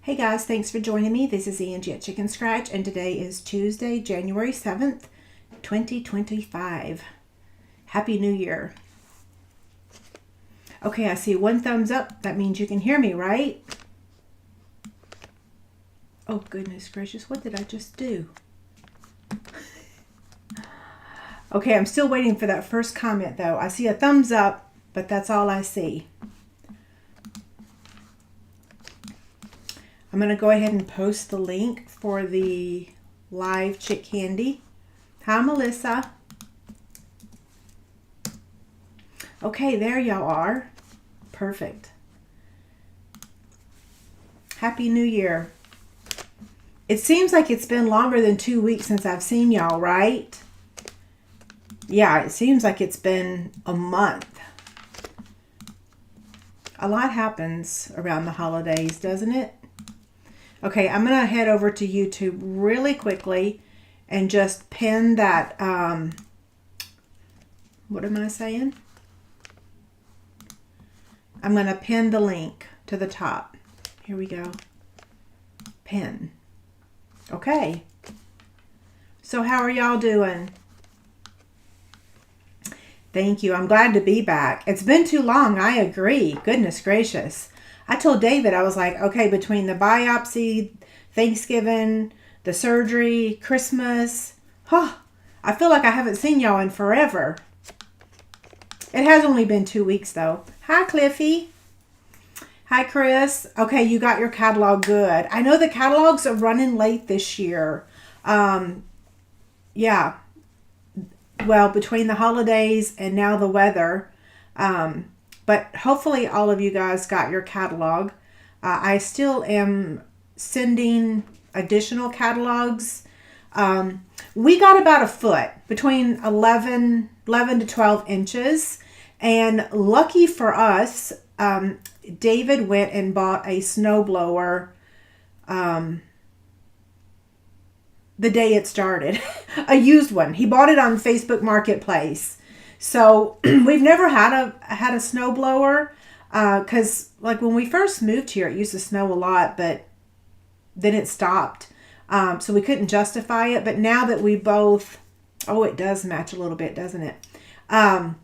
Hey guys, thanks for joining me. This is Angie at Chicken Scratch, and today is Tuesday, January 7th, 2025. Happy New Year. Okay, I see one thumbs up. That means you can hear me, right? Oh, goodness gracious, what did I just do? Okay, I'm still waiting for that first comment, though. I see a thumbs up, but that's all I see. I'm going to go ahead and post the link for the live chick candy. Hi, Melissa. Okay, there y'all are. Perfect. Happy New Year. It seems like it's been longer than 2 weeks since I've seen y'all, right? Yeah, it seems like it's been a month. A lot happens around the holidays, doesn't it? Okay, I'm going to head over to YouTube really quickly and just pin that, what am I saying? I'm going to pin the link to the top. Here we go. Pin. Okay. So how are y'all doing? Thank you. I'm glad to be back. It's been too long. I agree. Goodness gracious. I told David, I was like, okay, between the biopsy, Thanksgiving, the surgery, Christmas, I feel like I haven't seen y'all in forever. It has only been 2 weeks, though. Hi, Cliffy. Hi, Chris. Okay, you got your catalog good. I know the catalogs are running late this year. Yeah. Well, between the holidays and now the weather, but hopefully all of you guys got your catalog. I still am sending additional catalogs. We got about a foot, between 11 to 12 inches. And lucky for us, David went and bought a snowblower the day it started. A used one. He bought it on Facebook Marketplace. So we've never had a snowblower because like when we first moved here, it used to snow a lot, but then it stopped. So we couldn't justify it. But now that we both, it does match a little bit, doesn't it? Now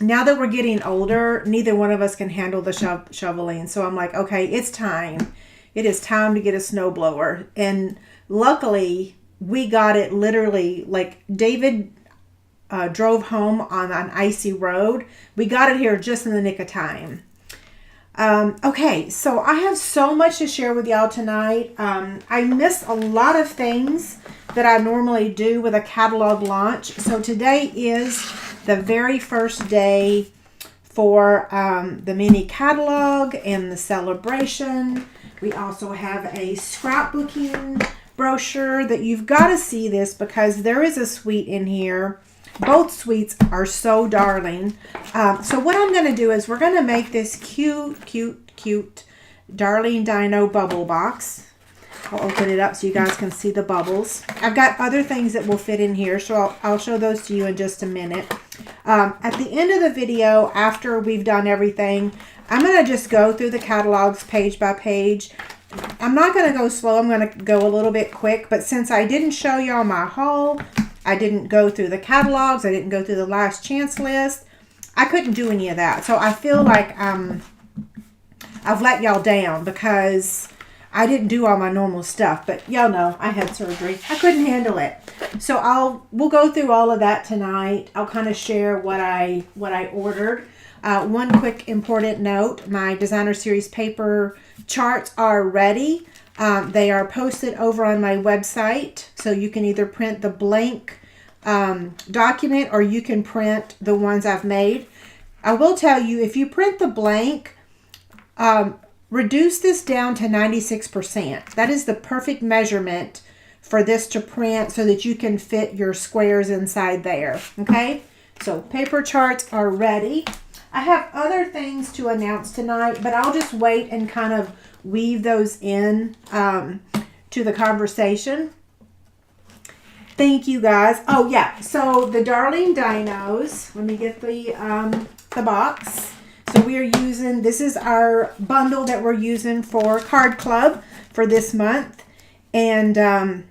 that we're getting older, neither one of us can handle the shoveling. So I'm like, okay, it's time. It is time to get a snowblower. And luckily, we got it literally, like David drove home on an icy road. We got it here just in the nick of time. Okay, so I have so much to share with y'all tonight. I missed a lot of things that I normally do with a catalog launch. So today is the very first day for the mini catalog and the celebration. We also have a scrapbooking brochure that you've got to see this because there is a suite in here. Both suites are so darling. So what I'm going to do is we're going to make this cute Darling Dino bubble box. I'll open it up so you guys can see the bubbles. I've got other things that will fit in here, so I'll show those to you in just a minute. At the end of the video, after we've done everything, I'm going to just go through the catalogs page by page. I'm not going to go slow. I'm going to go a little bit quick, but since I didn't show y'all my haul, I didn't go through the catalogs, I didn't go through the last chance list, I couldn't do any of that. So I feel like I've let y'all down because I didn't do all my normal stuff. But y'all know I had surgery. I couldn't handle it. So we'll go through all of that tonight. I'll kind of share what I ordered. One quick important note, my designer series paper charts are ready. They are posted over on my website, so you can either print the blank document or you can print the ones I've made. I will tell you, if you print the blank, reduce this down to 96%. That is the perfect measurement for this to print so that you can fit your squares inside there. Okay, so paper charts are ready. I have other things to announce tonight, but I'll just wait and kind of weave those in to the conversation. Thank you guys. Oh yeah, so the Darling Dinos. Let me get the box. So we are using, this is our bundle that we're using for Card Club for this month. And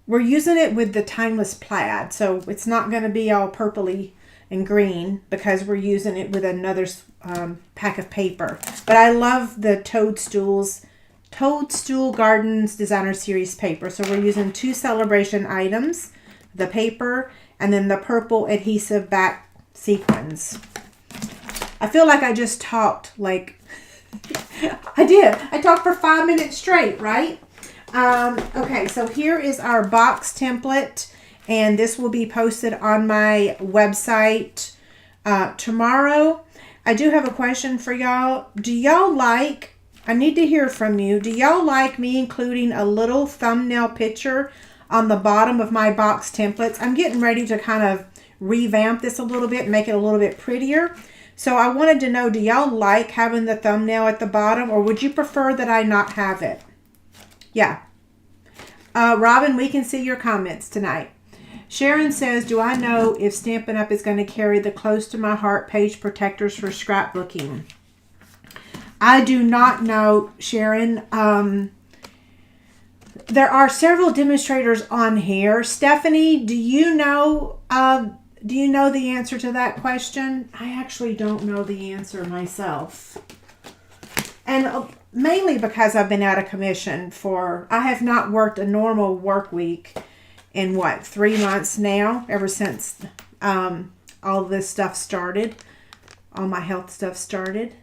we're using it with the Timeless Plaid. So it's not going to be all purpley and green because we're using it with another pack of paper. But I love the Toadstool Gardens Designer Series paper. So we're using 2 celebration items, the paper and then the purple adhesive back sequins. I feel like I just talked like I did. I talked for 5 minutes straight, right? Okay, so here is our box template, and this will be posted on my website tomorrow. I do have a question for y'all. Do y'all like, I need to hear from you, do y'all like me including a little thumbnail picture on the bottom of my box templates? I'm getting ready to kind of revamp this a little bit, make it a little bit prettier. So I wanted to know, do y'all like having the thumbnail at the bottom, or would you prefer that I not have it? Yeah. Robin, we can see your comments tonight. Sharon says, do I know if Stampin' Up! Is going to carry the Close to My Heart page protectors for scrapbooking? I do not know, Sharon. There are several demonstrators on here. Stephanie, do you know the answer to that question? I actually don't know the answer myself. And mainly because I've been out of commission I have not worked a normal work week in 3 months now, ever since all this stuff started, all my health stuff started.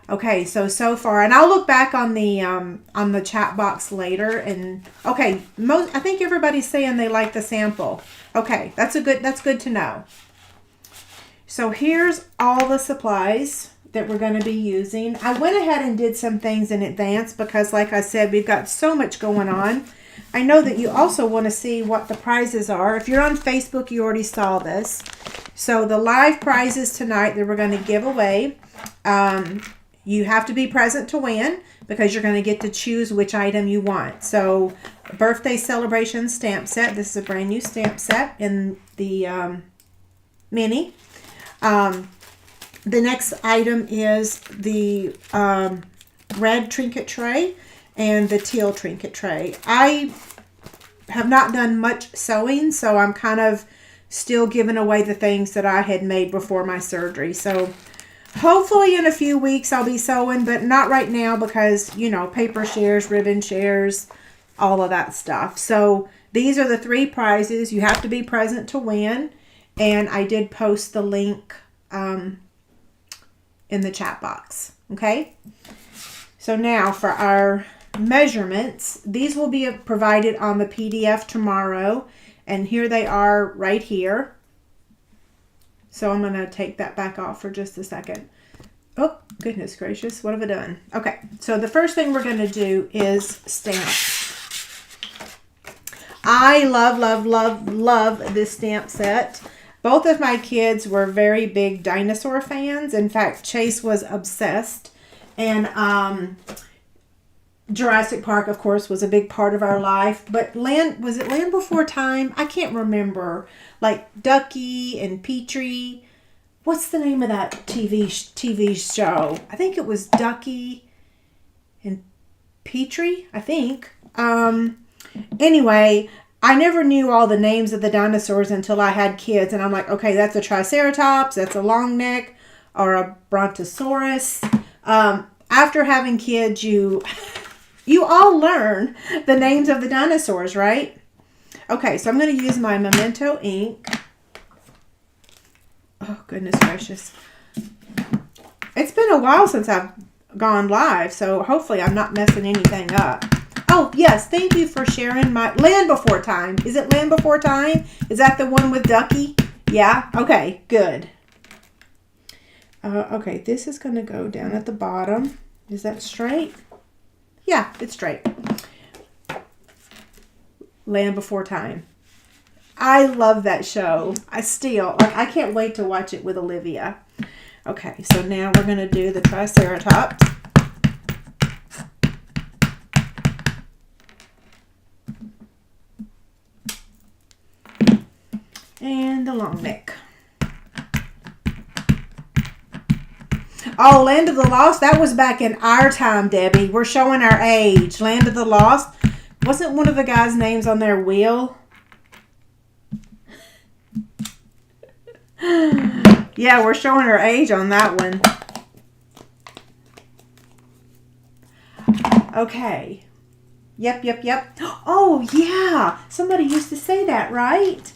Okay, so far, and I'll look back on the chat box later, and okay, I think everybody's saying they like the sample. Okay, that's good to know. So here's all the supplies that we're going to be using. I went ahead and did some things in advance because, like I said, we've got so much going on. I know that you also want to see what the prizes are. If you're on Facebook, you already saw this. So the live prizes tonight that we're going to give away, you have to be present to win because you're going to get to choose which item you want. So birthday celebration stamp set. This is a brand new stamp set in the mini. The next item is the red trinket tray and the teal trinket tray. I have not done much sewing, so I'm kind of still giving away the things that I had made before my surgery. So hopefully in a few weeks I'll be sewing, but not right now because, paper shares, ribbon shares, all of that stuff. So these are the 3 prizes. You have to be present to win. And I did post the link in the chat box. Okay. So now for our measurements, these will be provided on the PDF tomorrow. And here they are right here. So I'm going to take that back off for just a second. Oh, goodness gracious. What have I done? Okay. So the first thing we're going to do is stamp. I love this stamp set. Both of my kids were very big dinosaur fans. In fact, Chase was obsessed. And Jurassic Park, of course, was a big part of our life. But was it Land Before Time? I can't remember. Like Ducky and Petrie. What's the name of that TV show? I think it was Ducky and Petrie, I think. Anyway, I never knew all the names of the dinosaurs until I had kids. And I'm like, okay, that's a Triceratops, that's a long neck, or a Brontosaurus. After having kids, you all learn the names of the dinosaurs, right? Okay, so I'm going to use my Memento ink. Oh, goodness gracious. It's been a while since I've gone live, so hopefully I'm not messing anything up. Oh, yes, thank you for sharing my Land Before Time. Is it Land Before Time? Is that the one with Ducky? Yeah? Okay, good. Okay, this is going to go down at the bottom. Is that straight? Yeah, it's straight. Land Before Time. I love that show. I can't wait to watch it with Olivia. Okay, so now we're going to do the Triceratops. And the long neck. Oh, Land of the Lost, that was back in our time, Debbie. We're showing our age. Land of the Lost. Wasn't one of the guys' names on their wheel? Yeah, we're showing our age on that one. Okay. Yep. Oh, yeah. Somebody used to say that, right?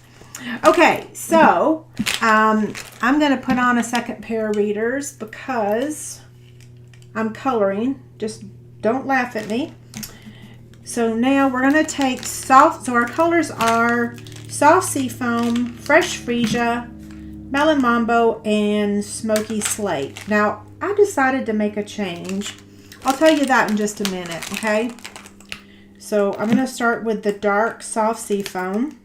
Okay, so I'm going to put on a second pair of readers because I'm coloring. Just don't laugh at me. So now we're going to take soft, so our colors are Soft Seafoam, Fresh Freesia, Melon Mambo, and Smoky Slate. Now, I decided to make a change. I'll tell you that in just a minute, okay? So I'm going to start with the dark Soft Seafoam.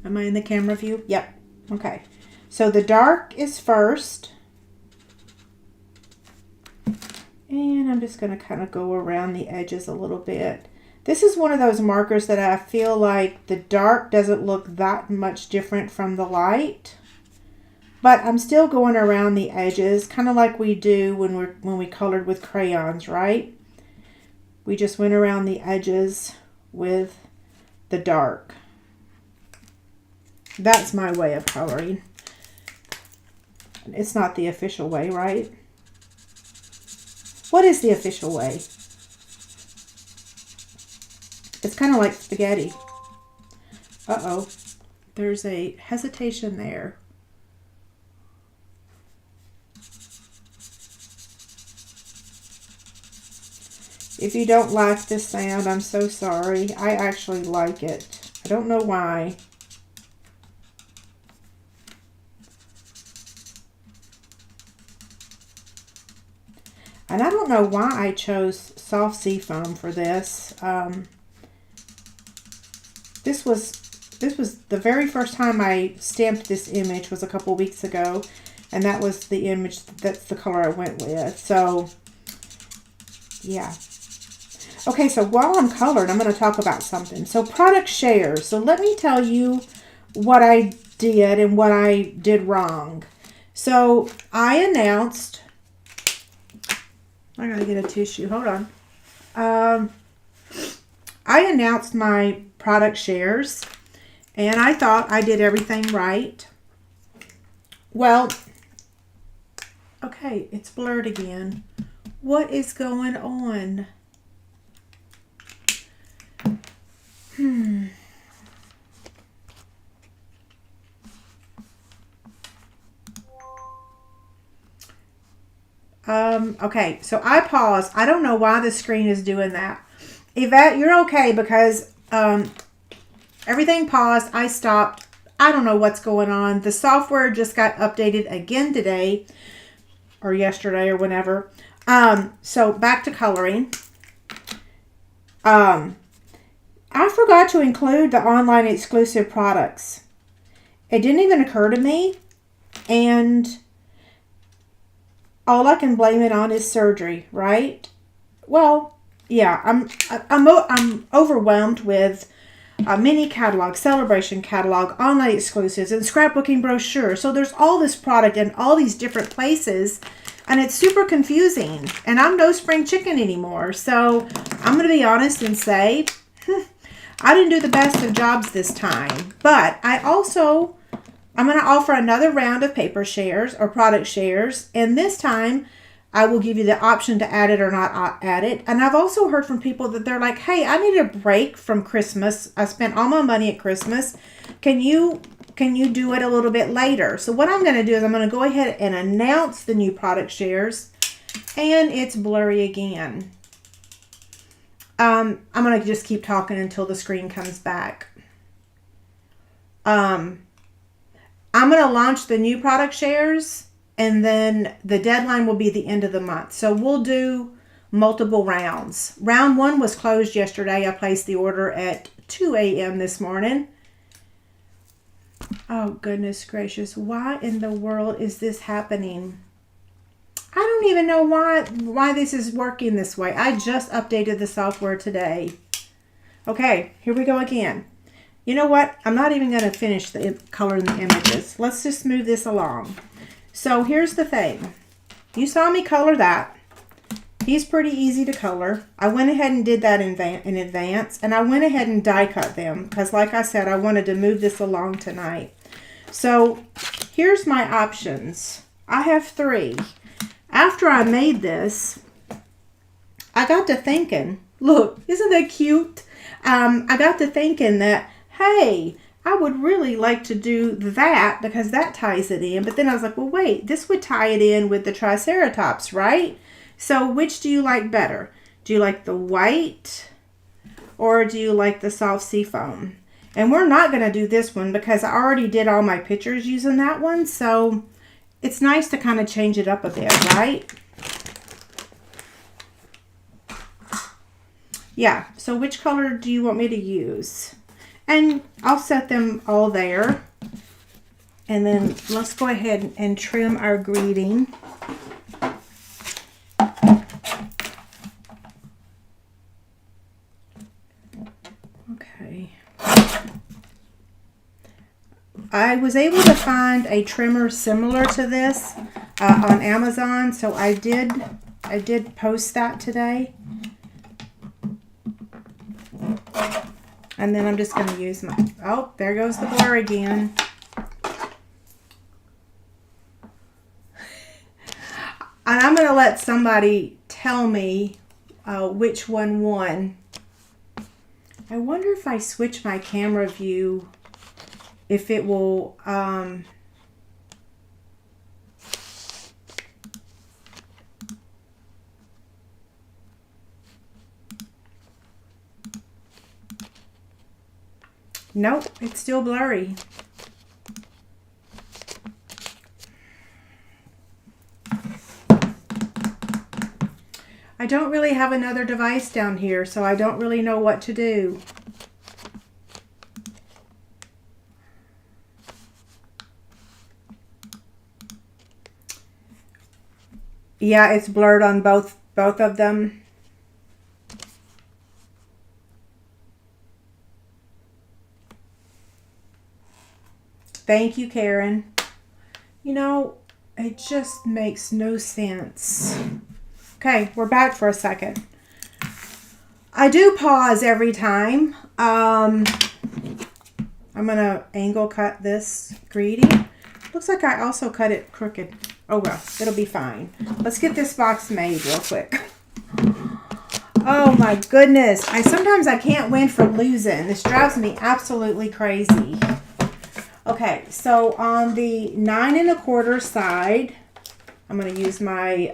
Am I in the camera view? Yep. Okay. So the dark is first. And I'm just going to kind of go around the edges a little bit. This is one of those markers that I feel like the dark doesn't look that much different from the light. But I'm still going around the edges, kind of like we do when we colored with crayons, right? We just went around the edges with the dark. That's my way of coloring. It's not the official way, right? What is the official way? It's kind of like spaghetti. Uh-oh. There's a hesitation there. If you don't like this sound, I'm so sorry. I actually like it. I don't know why. And I don't know why I chose Soft Seafoam for this. This was the very first time I stamped this image was a couple weeks ago, and that was the image, that's the color I went with. So, yeah. Okay, so while I'm coloring, I'm going to talk about something. So, product shares. So, let me tell you what I did and what I did wrong. So, I announced... I gotta get a tissue. Hold on. I announced my product shares, and I thought I did everything right. Well, okay, it's blurred again. What is going on? Okay, so I paused. I don't know why the screen is doing that. Yvette, you're okay because everything paused. I stopped. I don't know what's going on. The software just got updated again today or yesterday or whenever. So back to coloring. I forgot to include the online exclusive products. It didn't even occur to me, and all I can blame it on is surgery, right? Well, yeah, I'm overwhelmed with a mini catalog, celebration catalog, online exclusives, and scrapbooking brochure. So there's all this product in all these different places, and it's super confusing. And I'm no spring chicken anymore. So I'm going to be honest and say, I didn't do the best of jobs this time. But I'm going to offer another round of paper shares or product shares. And this time, I will give you the option to add it or not add it. And I've also heard from people that they're like, hey, I need a break from Christmas. I spent all my money at Christmas. Can you do it a little bit later? So what I'm going to do is I'm going to go ahead and announce the new product shares. And it's blurry again. I'm going to just keep talking until the screen comes back. I'm going to launch the new product shares, and then the deadline will be the end of the month. So we'll do multiple rounds. Round 1 was closed yesterday. I placed the order at 2 a.m. this morning. Oh, goodness gracious. Why in the world is this happening? I don't even know why this is working this way. I just updated the software today. Okay, here we go again. You know what? I'm not even going to finish coloring the images. Let's just move this along. So here's the thing. You saw me color that. He's pretty easy to color. I went ahead and did that in advance, and I went ahead and die cut them because, like I said, I wanted to move this along tonight. So here's my options. I have 3. After I made this, I got to thinking, look, isn't that cute? I got to thinking that, hey, I would really like to do that because that ties it in. But then I was like, well, wait, this would tie it in with the Triceratops, right? So which do you like better? Do you like the white or do you like the soft sea foam? And we're not going to do this one because I already did all my pictures using that one. So it's nice to kind of change it up a bit, right? Yeah, so which color do you want me to use? And I'll set them all there. And then let's go ahead and trim our greeting. Okay. I was able to find a trimmer similar to this on Amazon, so I did post that today. And then I'm just going to use my, oh, there goes the blur again. And I'm going to let somebody tell me which one won. I wonder if I switch my camera view, if it will, nope, it's still blurry. I don't really have another device down here, so I don't really know what to do. Yeah, it's blurred on both of them. Thank you, Karen. You know, it just makes no sense. Okay, we're back for a second. I do pause every time. I'm going to angle cut this greeting. Looks like I also cut it crooked. Oh well, it'll be fine. Let's get this box made real quick. Oh my goodness. Sometimes I can't win for losing. This drives me absolutely crazy. Okay, so on the 9 1/4 side, I'm going to use my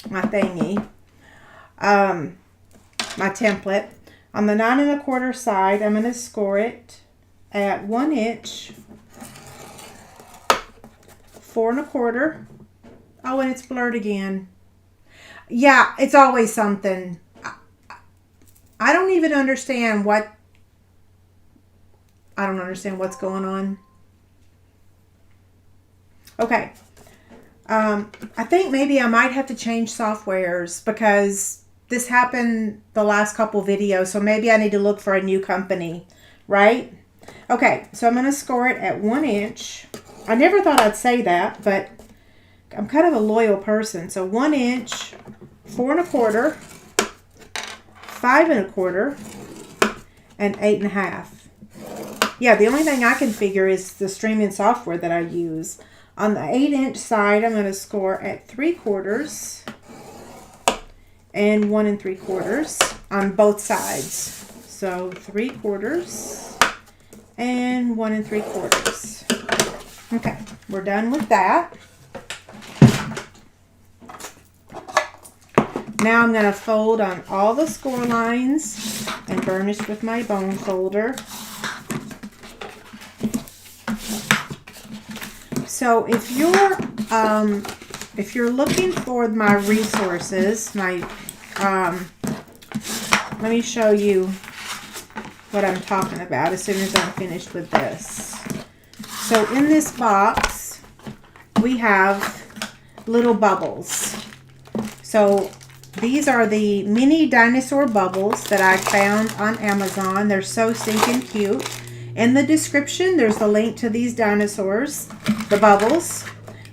my thingy, my template. On the 9 1/4 side, I'm going to score it at 1 inch, 4 1/4. Oh, and it's blurred again. Yeah, it's always something. I don't even understand what. I don't understand what's going on. Okay. I think maybe I might have to change softwares because this happened the last couple videos. So maybe I need to look for a new company, right? Okay, so I'm going to score it at 1 inch. I never thought I'd say that, but I'm kind of a loyal person. So 1 inch, 4 1/4, 5 1/4, and 8 1/2. Yeah, the only thing I can figure is the streaming software that I use. On the 8 inch side, I'm going to score at 3/4 and 1 3/4 on both sides. So 3/4 and 1 3/4. Okay, we're done with that. Now I'm going to fold on all the score lines and burnish with my bone folder. So if you're looking for my resources, let me show you what I'm talking about as soon as I'm finished with this. So in this box, we have little bubbles. So these are the mini dinosaur bubbles that I found on Amazon. They're so stinking cute. In the description, there's a link to these dinosaurs, the bubbles.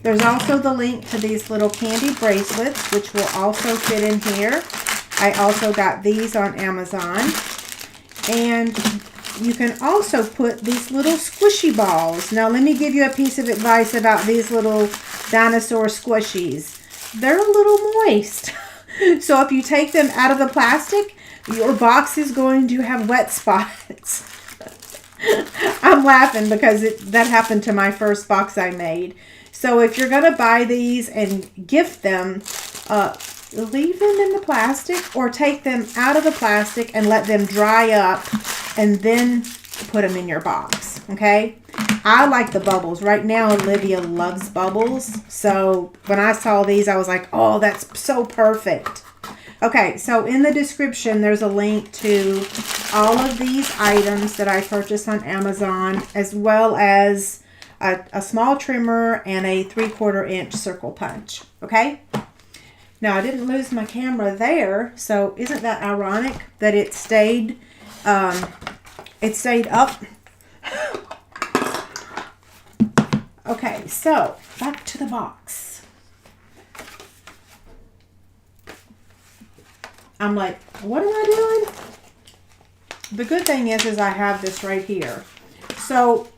There's also the link to these little candy bracelets, which will also fit in here. I also got these on Amazon. And you can also put these little squishy balls. Now, let me give you a piece of advice about these little dinosaur squishies. They're a little moist. So if you take them out of the plastic, your box is going to have wet spots. I'm laughing because that happened to my first box I made. So if you're going to buy these and gift them, leave them in the plastic or take them out of the plastic and let them dry up and then put them in your box. Okay? I like the bubbles. Right now, Olivia loves bubbles. So when I saw these, I was like, oh, that's so perfect. Okay, so in the description, there's a link to all of these items that I purchased on Amazon, as well as a small trimmer and a 3/4 inch circle punch. Okay? Now, I didn't lose my camera there, so isn't that ironic that it stayed up? Okay, so back to the box. I'm like, what am I doing? The good thing is I have this right here. So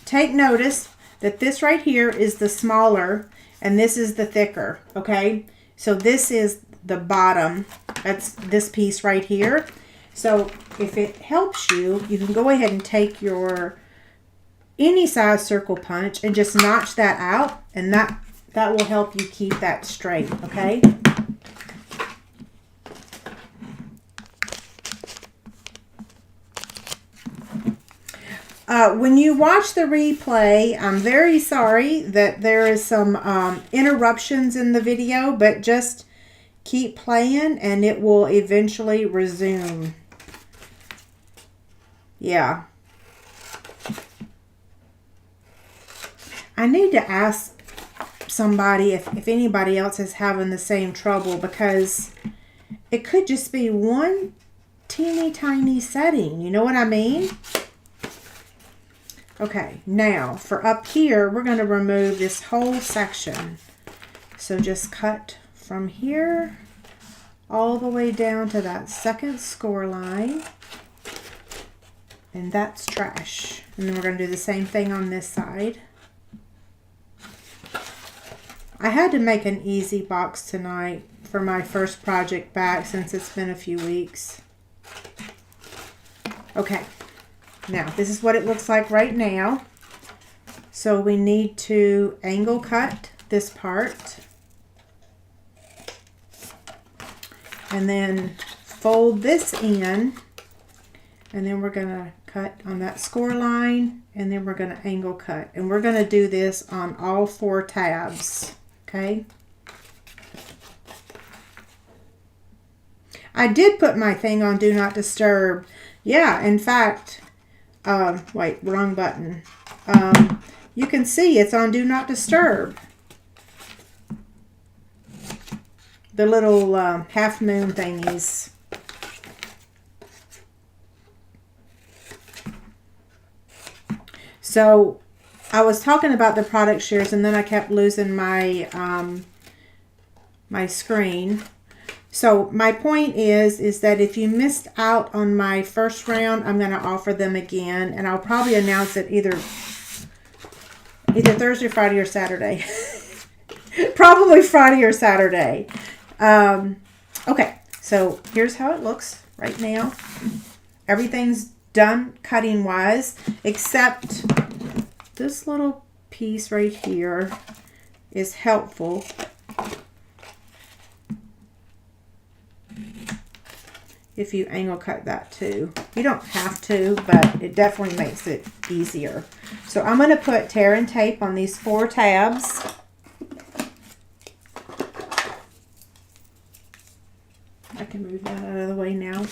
take notice that this right here is the smaller and this is the thicker, okay? So this is the bottom. That's this piece right here. So if it helps you, you can go ahead and take your any size circle punch and just notch that out, and that will help you keep that straight, okay? When you watch the replay, I'm very sorry that there is some interruptions in the video, but just keep playing and it will eventually resume. Yeah. I need to ask somebody if anybody else is having the same trouble, because it could just be one teeny tiny setting. You know what I mean? Okay, now for up here, we're going to remove this whole section. So just cut from here all the way down to that second score line. And that's trash. And then we're going to do the same thing on this side. I had to make an easy box tonight for my first project back since it's been a few weeks. Okay. Now, this is what it looks like right now. So we need to angle cut this part. And then fold this in. And then we're going to cut on that score line. And then we're going to angle cut. And we're going to do this on all 4 tabs. Okay. I did put my thing on Do Not Disturb. Yeah, in fact... wait, wrong button. You can see it's on Do Not Disturb. The little half moon thingies. So I was talking about the product shares and then I kept losing my my screen. So my point is that if you missed out on my first round, I'm going to offer them again, and I'll probably announce it either Thursday, Friday, or Saturday. Probably Friday or Saturday. Okay, so here's how it looks right now. Everything's done cutting wise, except this little piece right here is helpful. If you angle cut that too. You don't have to, but it definitely makes it easier. So I'm going to put tear and tape on these 4 tabs. I can move that out of the way now.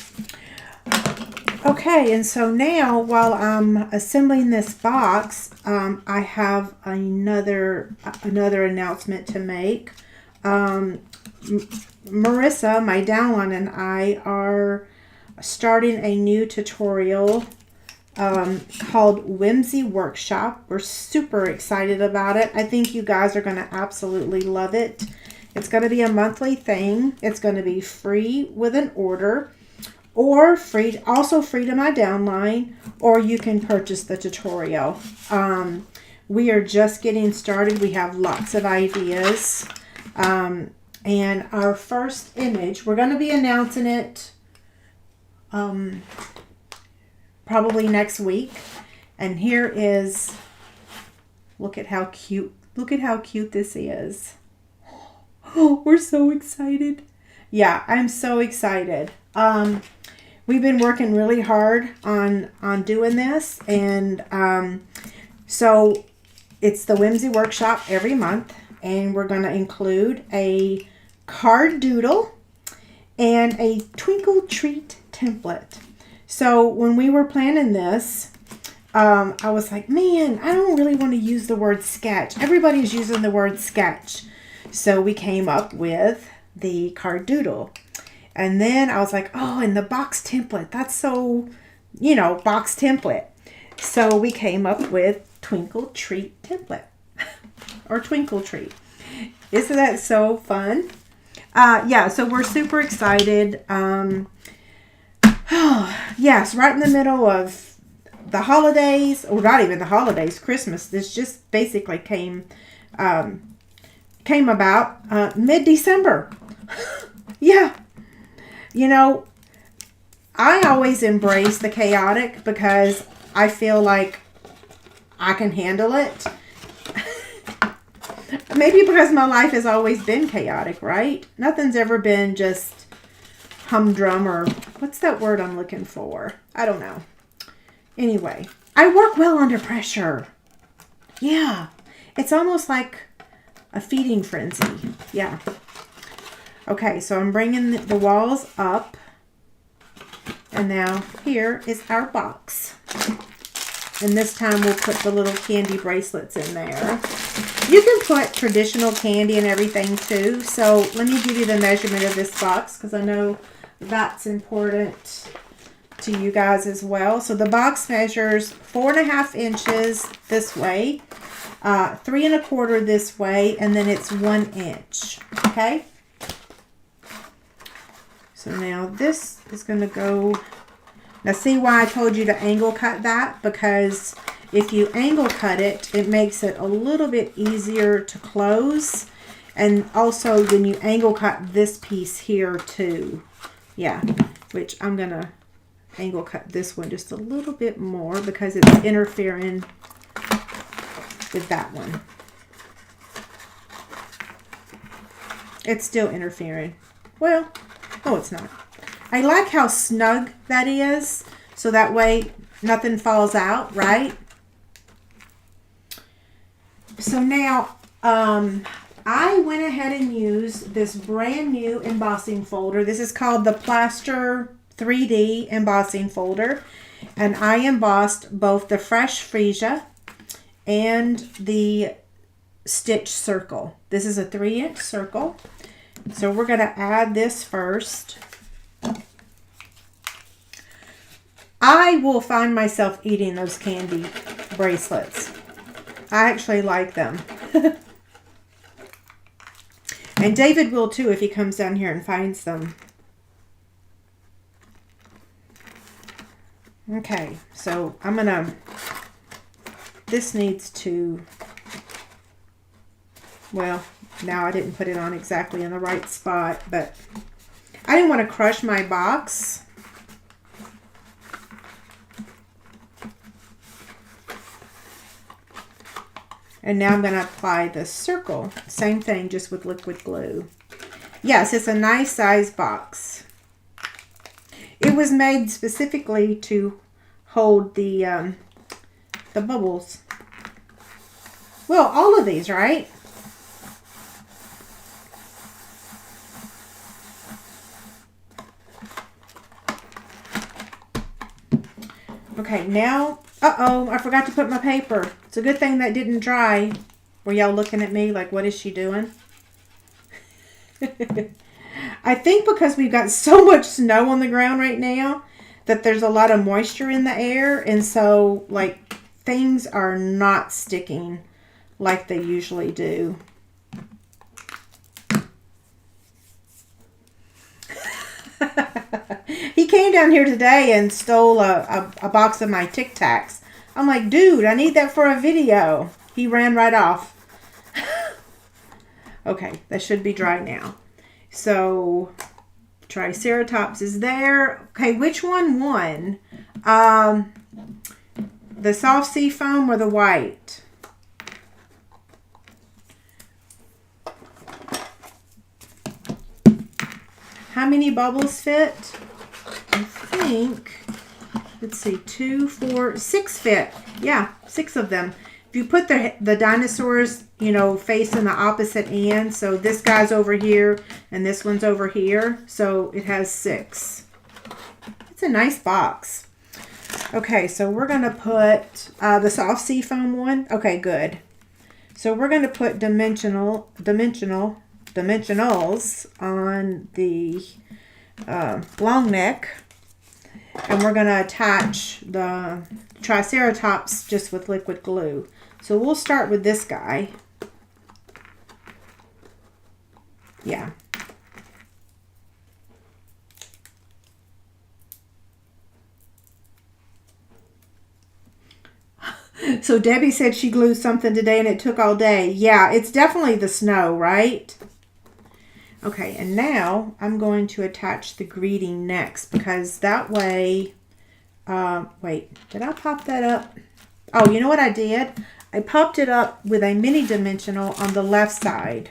Okay, and so now while I'm assembling this box, I have another announcement to make. Marissa, my downline, and I are starting a new tutorial called Whimsy Workshop. We're super excited about it. I think you guys are going to absolutely love it. It's going to be a monthly thing. It's going to be free with an order, or free, also free to my downline, or you can purchase the tutorial. We are just getting started. We have lots of ideas. And our first image, we're going to be announcing it probably next week. And here is, look at how cute this is. Oh, we're so excited. Yeah, I'm so excited. We've been working really hard on doing this. And so it's the Whimsy Workshop every month. And we're going to include a card doodle and a twinkle treat template. So when we were planning this, I was like, man, I don't really want to use the word sketch. Everybody's using the word sketch. So we came up with the card doodle. And then I was like, oh, and the box template. That's so, box template. So we came up with twinkle treat template. Or twinkle treat. Isn't that so fun? Yeah, so we're super excited. Yes, right in the middle of the holidays, or not even the holidays, Christmas. This just basically came about mid-December. Yeah. I always embrace the chaotic because I feel like I can handle it. Maybe because my life has always been chaotic, right? Nothing's ever been just humdrum, or what's that word I'm looking for? I don't know. Anyway, I work well under pressure. Yeah. It's almost like a feeding frenzy. Yeah. Okay, so I'm bringing the walls up. And now here is our box. And this time we'll put the little candy bracelets in there. You can put traditional candy and everything too. So let me give you the measurement of this box because I know that's important to you guys as well. So the box measures 4.5 inches this way, 3 1/4 this way, and then it's 1 inch. Okay. So now this is going to go. Now see why I told you to angle cut that? Because if you angle cut it, it makes it a little bit easier to close. And also when you angle cut this piece here too. Yeah, which I'm going to angle cut this one just a little bit more because it's interfering with that one. It's still interfering. Well, no, it's not. I like how snug that is, so that way nothing falls out, right? So now, I went ahead and used this brand new embossing folder. This is called the Plaster 3D embossing folder. And I embossed both the Fresh Freesia and the Stitch Circle. This is a 3-inch circle. So we're going to add this first. I will find myself eating those candy bracelets. I actually like them. And David will too if he comes down here and finds them. Okay, so I'm going to, this needs to, well, now I didn't put it on exactly in the right spot, but I didn't want to crush my box. And now I'm going to apply the circle. Same thing, just with liquid glue. Yes, it's a nice size box. It was made specifically to hold the bubbles. Well, all of these, right? Okay, now, uh-oh, I forgot to put my paper. It's a good thing that didn't dry. Were y'all looking at me like, what is she doing? I think because we've got so much snow on the ground right now that there's a lot of moisture in the air, and so like things are not sticking like they usually do. He came down here today and stole a box of my Tic Tacs. I'm like, dude, I need that for a video. He ran right off. Okay, that should be dry now. So, Triceratops is there. Okay, which one won? The soft sea foam or the white? How many bubbles fit? I think, let's see, 2, 4, 6 fit. Yeah, 6 of them. If you put the dinosaurs, you know, facing the opposite end, so this guy's over here and this one's over here, so it has 6. It's a nice box. Okay, so we're going to put the soft sea foam one. Okay, good. So we're going to put dimensionals on the long neck, and we're going to attach the Triceratops just with liquid glue. So we'll start with this guy. Yeah. So Debbie said she glued something today and it took all day. Yeah, it's definitely the snow, right? Okay, and now I'm going to attach the greeting next, because that way, wait, did I pop that up? Oh, you know what I did? I popped it up with a mini dimensional on the left side.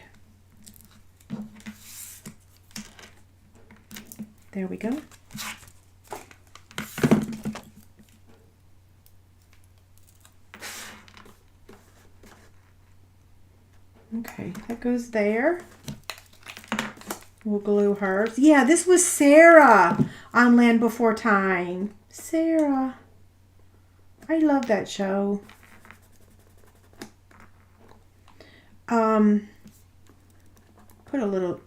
There we go. Okay, that goes there. We'll glue hers. Yeah, this was Sarah on Land Before Time. Sarah. I love that show. Put a little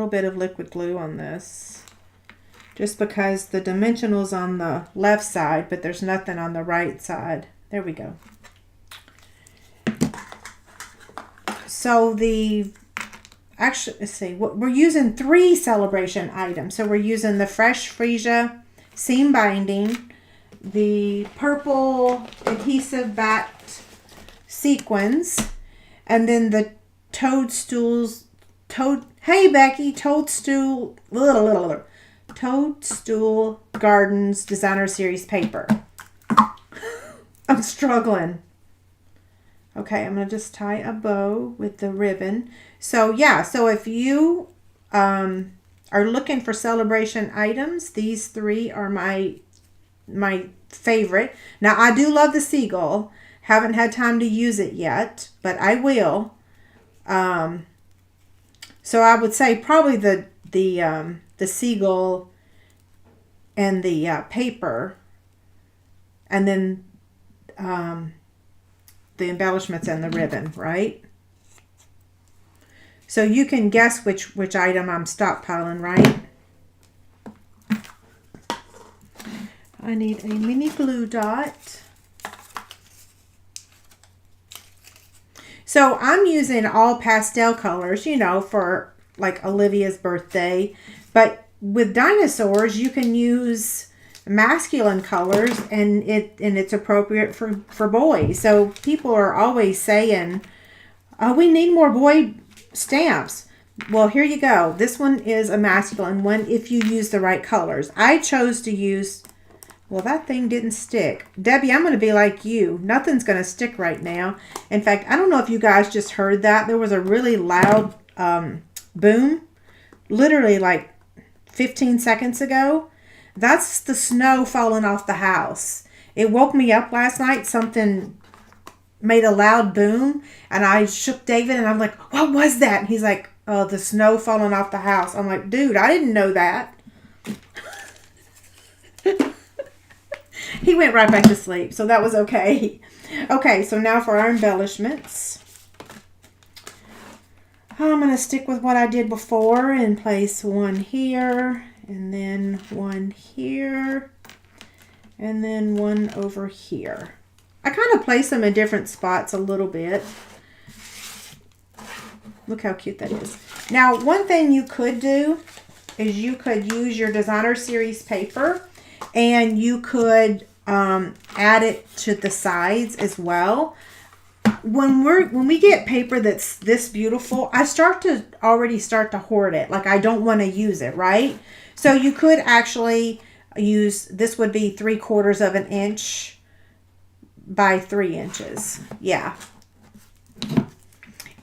bit of liquid glue on this, just because the dimensional's on the left side, but there's nothing on the right side. There we go. So actually, let's see, we're using 3 celebration items. So we're using the Fresh Freesia seam binding, the purple adhesive backed sequins, and then the Toadstool Gardens Designer Series paper. I'm struggling. Okay, I'm going to just tie a bow with the ribbon. So yeah, so if you are looking for celebration items, these 3 are my favorite. Now, I do love the seagull. Haven't had time to use it yet, but I will. So I would say probably the seagull and the paper, and then the embellishments and the ribbon, right? So you can guess which item I'm stockpiling, right? I need a mini glue dot. So I'm using all pastel colors, you know, for like Olivia's birthday. But with dinosaurs, you can use masculine colors, and it's appropriate for boys. So people are always saying, oh, we need more boy stamps. Well, here you go. This one is a masculine one if you use the right colors. I chose to use, well, that thing didn't stick. Debbie, I'm going to be like you. Nothing's going to stick right now. In fact, I don't know if you guys just heard that. There was a really loud boom, literally like 15 seconds ago. That's the snow falling off the house. It woke me up last night. Something made a loud boom, and I shook David, and I'm like, what was that? And he's like, oh, the snow falling off the house. I'm like, dude, I didn't know that. He went right back to sleep, so that was okay. Okay, so now for our embellishments. I'm going to stick with what I did before and place one here and then one here, and then one over here. I kind of place them in different spots a little bit. Look how cute that is. Now, one thing you could do is you could use your Designer Series paper, and you could add it to the sides as well. When we get paper that's this beautiful, I already start to hoard it. Like, I don't want to use it, right? So you could actually use, this would be 3/4 of an inch by 3 inches. Yeah.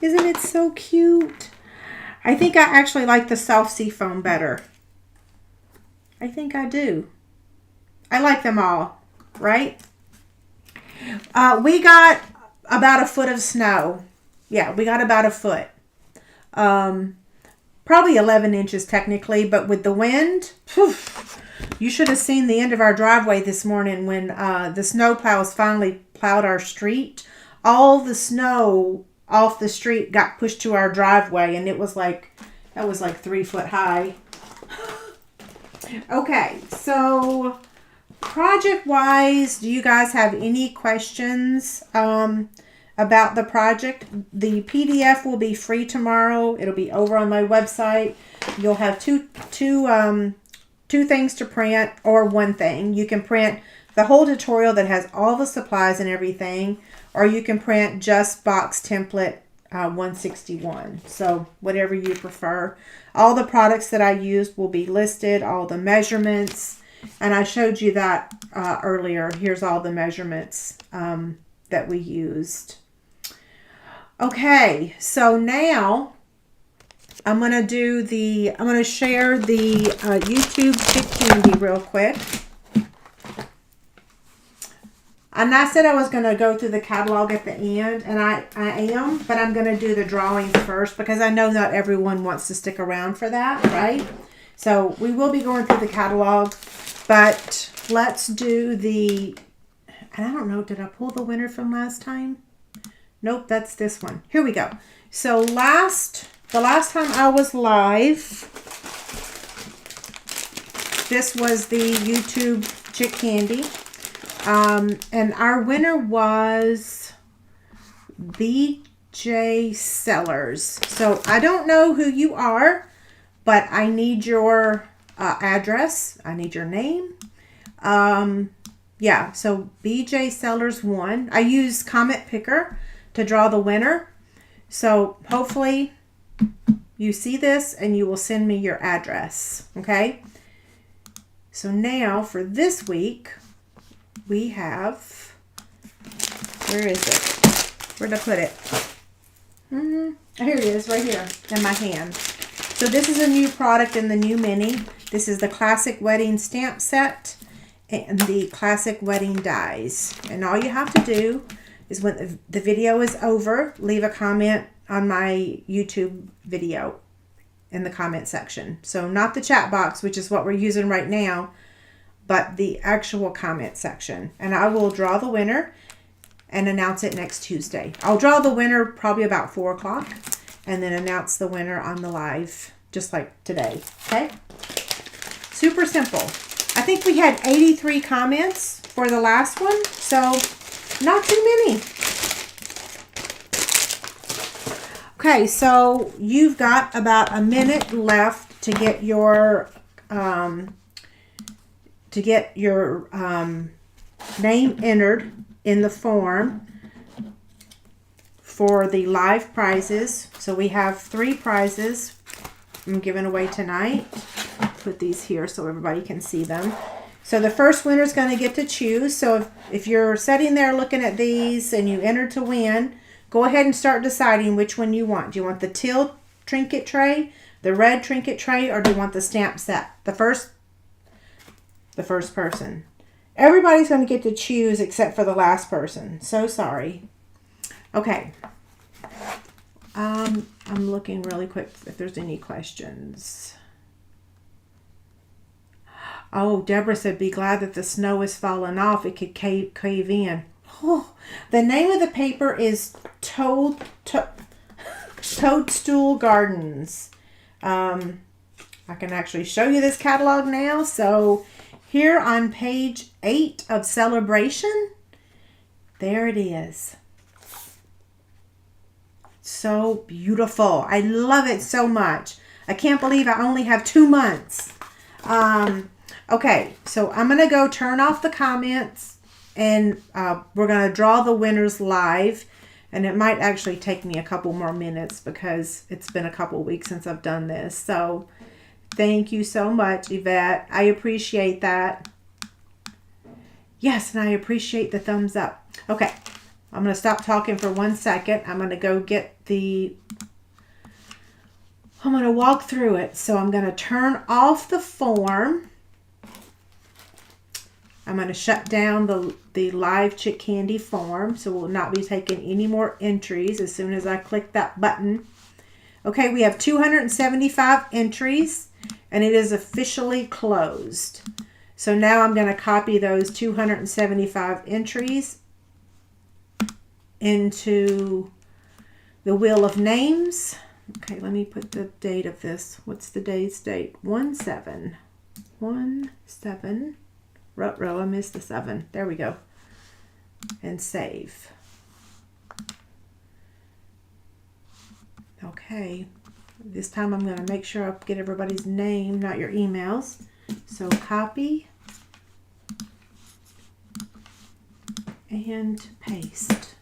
Isn't it so cute? I think I actually like the soft seafoam better. I think I do. I like them all, right? We got about a foot of snow. Yeah, we got about a foot. Probably 11 inches technically, but with the wind, whew, you should have seen the end of our driveway this morning when the snow plows finally plowed our street. All the snow off the street got pushed to our driveway, and that was like 3 foot high. Okay, so project wise, do you guys have any questions about the project? The PDF will be free tomorrow. It'll be over on my website. You'll have two things to print, or one thing. You can print the whole tutorial that has all the supplies and everything, or you can print just box template 161. So whatever you prefer. All the products that I used will be listed, all the measurements, and I showed you that earlier. Here's all the measurements that we used. Okay, so now I'm going to share the YouTube Chick Candy real quick. And I said I was going to go through the catalog at the end, and I am, but I'm going to do the drawings first because I know not everyone wants to stick around for that, right? So we will be going through the catalog, but let's do and I don't know, did I pull the winner from last time? Nope, that's this one. Here we go. So the last time I was live, this was the YouTube Chick Candy. And our winner was BJ Sellers. So I don't know who you are, but I need your address. I need your name. Yeah, so BJ Sellers won. I use Comet Picker to draw the winner. So hopefully you see this and you will send me your address. Okay. So now for this week, we have, where is it? Where'd I put it? Here it is, right here in my hand. So this is a new product in the new mini. This is the Classic Wedding Stamp Set and the Classic Wedding Dies. And all you have to do is when the video is over, leave a comment on my YouTube video in the comment section. So not the chat box, which is what we're using right now, but the actual comment section. And I will draw the winner and announce it next Tuesday. I'll draw the winner probably about 4 o'clock and then announce the winner on the live, just like today. Okay? Super simple. I think we had 83 comments for the last one, so not too many. Okay, so you've got about a minute left to get your name entered in the form for the live prizes. So we have 3 prizes I'm giving away tonight. Put these here so everybody can see them. So the first winner is going to get to choose. So if you're sitting there looking at these and you enter to win, go ahead and start deciding which one you want. Do you want the teal trinket tray, the red trinket tray, or do you want the stamp set? The first person. Everybody's going to get to choose except for the last person. So sorry. Okay. I'm looking really quick if there's any questions. Oh, Deborah said, be glad that the snow has fallen off. It could cave in. Oh, the name of the paper is Toadstool Gardens. I I can actually show you this catalog now. So here on page 8 of Celebration, there it is. So beautiful. I love it so much. I can't believe I only have 2 months. Okay, so I'm going to go turn off the comments, and we're going to draw the winners live. And it might actually take me a couple more minutes because it's been a couple weeks since I've done this. So thank you so much, Yvette. I appreciate that. Yes, and I appreciate the thumbs up. Okay, I'm going to stop talking for 1 second. I'm going to go get I'm going to walk through it. So I'm going to turn off the form. I'm going to shut down the live Chick Candy form, so we'll not be taking any more entries as soon as I click that button. Okay, we have 275 entries, and it is officially closed. So now I'm going to copy those 275 entries into the wheel of names. Okay, let me put the date of this. What's the day's date? 1/7. 1/7. Row, I missed the 7. There we go. And save. Okay. This time I'm going to make sure I get everybody's name, not your emails. So copy and paste.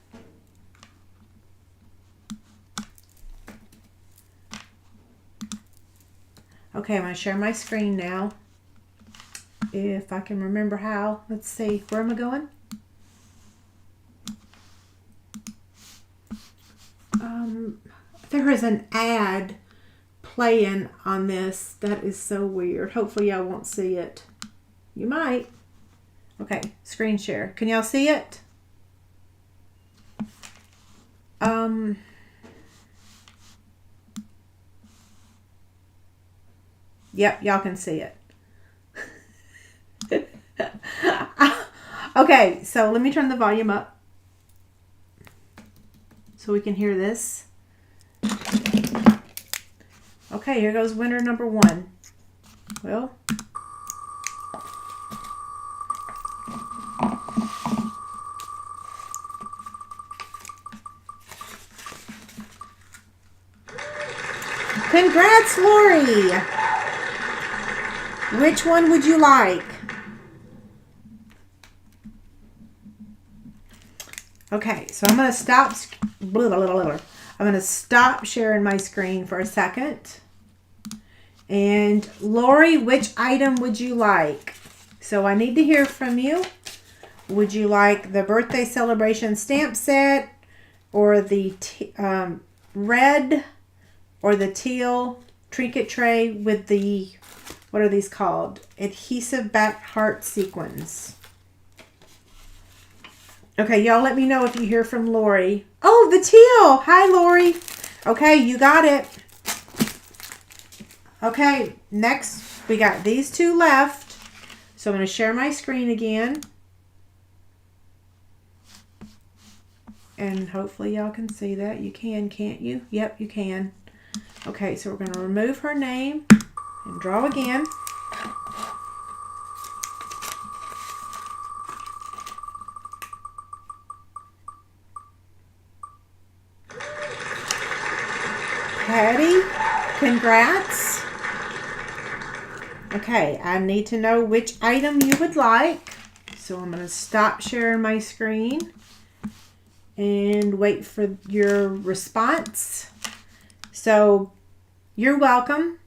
Okay, I'm going to share my screen now. If I can remember how. Let's see. Where am I going? There is an ad playing on this. That is so weird. Hopefully y'all won't see it. You might. Okay, screen share. Can y'all see it? Yep, y'all can see it. Okay, so let me turn the volume up so we can hear this. Okay, here goes winner number 1. Well, congrats, Lori. Which one would you like? Okay, so I'm going to stop. I'm going to stop sharing my screen for a second. And Lori, which item would you like? So I need to hear from you. Would you like the birthday celebration stamp set, or the red, or the teal trinket tray with the, what are these called? Adhesive back heart sequins. Okay, y'all let me know if you hear from Lori. Oh, the teal. Hi, Lori. Okay, you got it. Okay, next we got these 2 left. So I'm going to share my screen again. And hopefully y'all can see that. You can, can't you? Yep, you can. Okay, so we're going to remove her name and draw again. Patty, congrats. Okay, I need to know which item you would like. So I'm going to stop sharing my screen and wait for your response. So you're welcome.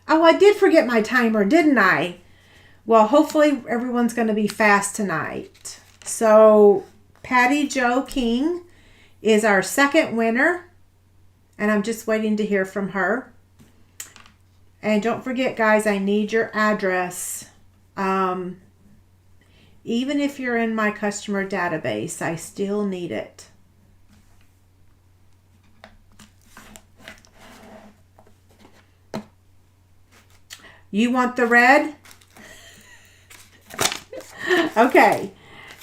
Oh, I did forget my timer, didn't I? Well, hopefully everyone's going to be fast tonight. So Patty Jo King is our second winner. And I'm just waiting to hear from her. And don't forget, guys, I need your address. Even if you're in my customer database, I still need it. You want the red? Okay.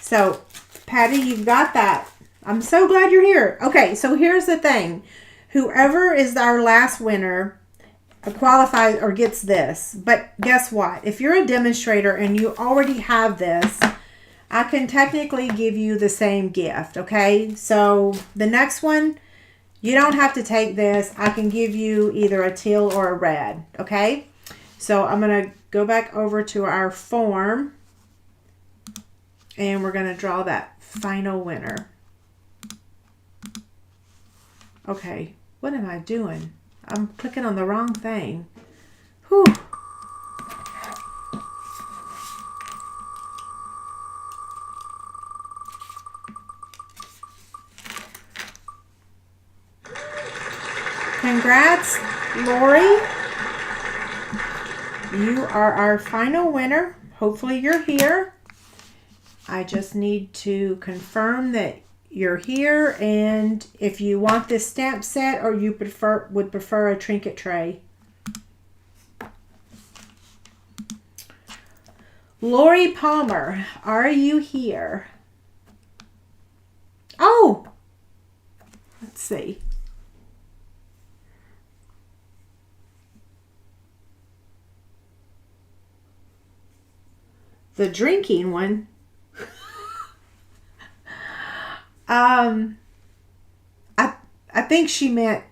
So, Patty, you've got that. I'm so glad you're here. Okay, so here's the thing. Whoever is our last winner, qualifies or gets this. But guess what? If you're a demonstrator and you already have this, I can technically give you the same gift, okay? So the next one, you don't have to take this. I can give you either a teal or a red, okay? So I'm going to go back over to our form, and we're going to draw that final winner. Okay, what am I doing? I'm clicking on the wrong thing. Whew. Congrats, Lori. You are our final winner. Hopefully you're here. I just need to confirm that you're here, and if you want this stamp set or you would prefer a trinket tray. Lori Palmer, are you here? Oh, let's see. The drinking one. I think she meant,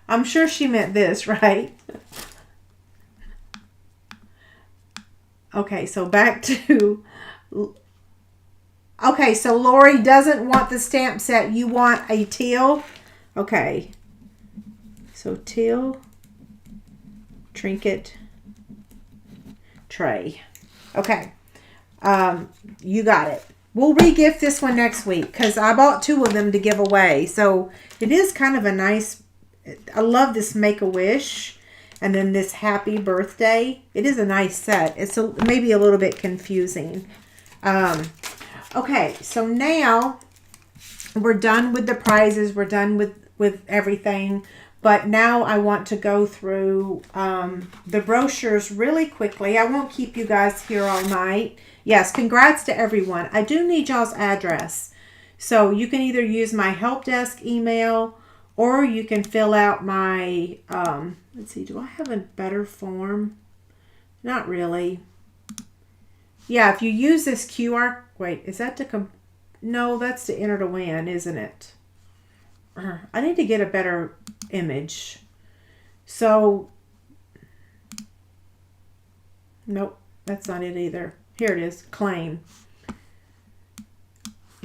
I'm sure she meant this, right? Okay, so back to, okay, so Lori doesn't want the stamp set. You want a teal? Okay. So teal trinket tray. Okay. You got it. We'll re-gift this one next week because I bought 2 of them to give away. So it is kind of a nice, I love this Make-A-Wish and then this Happy Birthday. It is a nice set. It's maybe a little bit confusing. Okay, so now we're done with the prizes. We're done with everything. But now I want to go through the brochures really quickly. I won't keep you guys here all night. Yes, congrats to everyone. I do need y'all's address. So you can either use my help desk email or you can fill out my, let's see, do I have a better form? Not really. Yeah, if you use this QR, wait, is that to, no, that's to enter to win, isn't it? I need to get a better image. So, nope, that's not it either. Here it is, claim.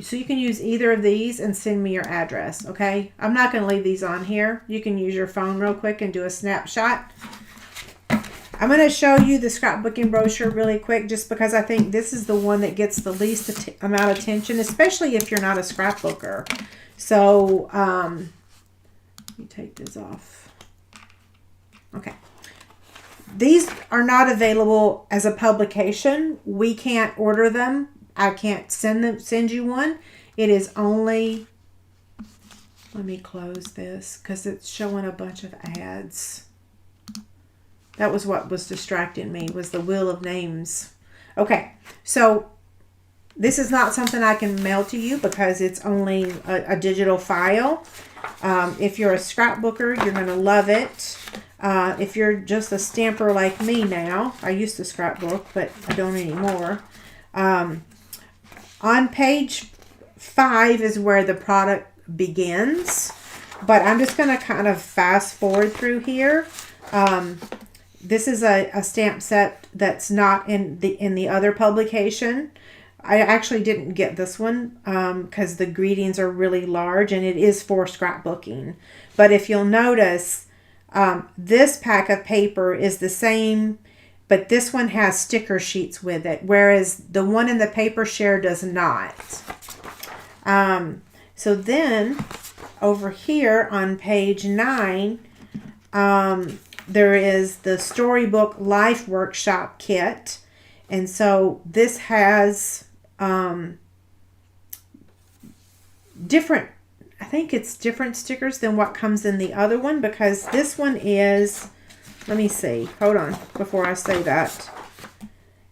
So you can use either of these and send me your address, okay? I'm not going to leave these on here. You can use your phone real quick and do a snapshot. I'm going to show you the scrapbooking brochure really quick just because I think this is the one that gets the least amount of attention, especially if you're not a scrapbooker. So, let me take this off. Okay. These are not available as a publication. We can't order them. I can't send you one. It is only, let me close this because it's showing a bunch of ads. That was what was distracting me, was the wheel of names. Okay, so this is not something I can mail to you because it's only a digital file. If you're a scrapbooker, you're going to love it. If you're just a stamper like me now, I used to scrapbook, but I don't anymore. On page 5 is where the product begins, but I'm just going to kind of fast forward through here. This is a stamp set that's not in the other publication. I actually didn't get this one because the greetings are really large and it is for scrapbooking. But if you'll notice, this pack of paper is the same, but this one has sticker sheets with it, whereas the one in the paper share does not. So then over here on page 9, there is the Storybook Life Workshop Kit. And so this has different, I think it's different stickers than what comes in the other one, because this one is, let me see, hold on before I say that.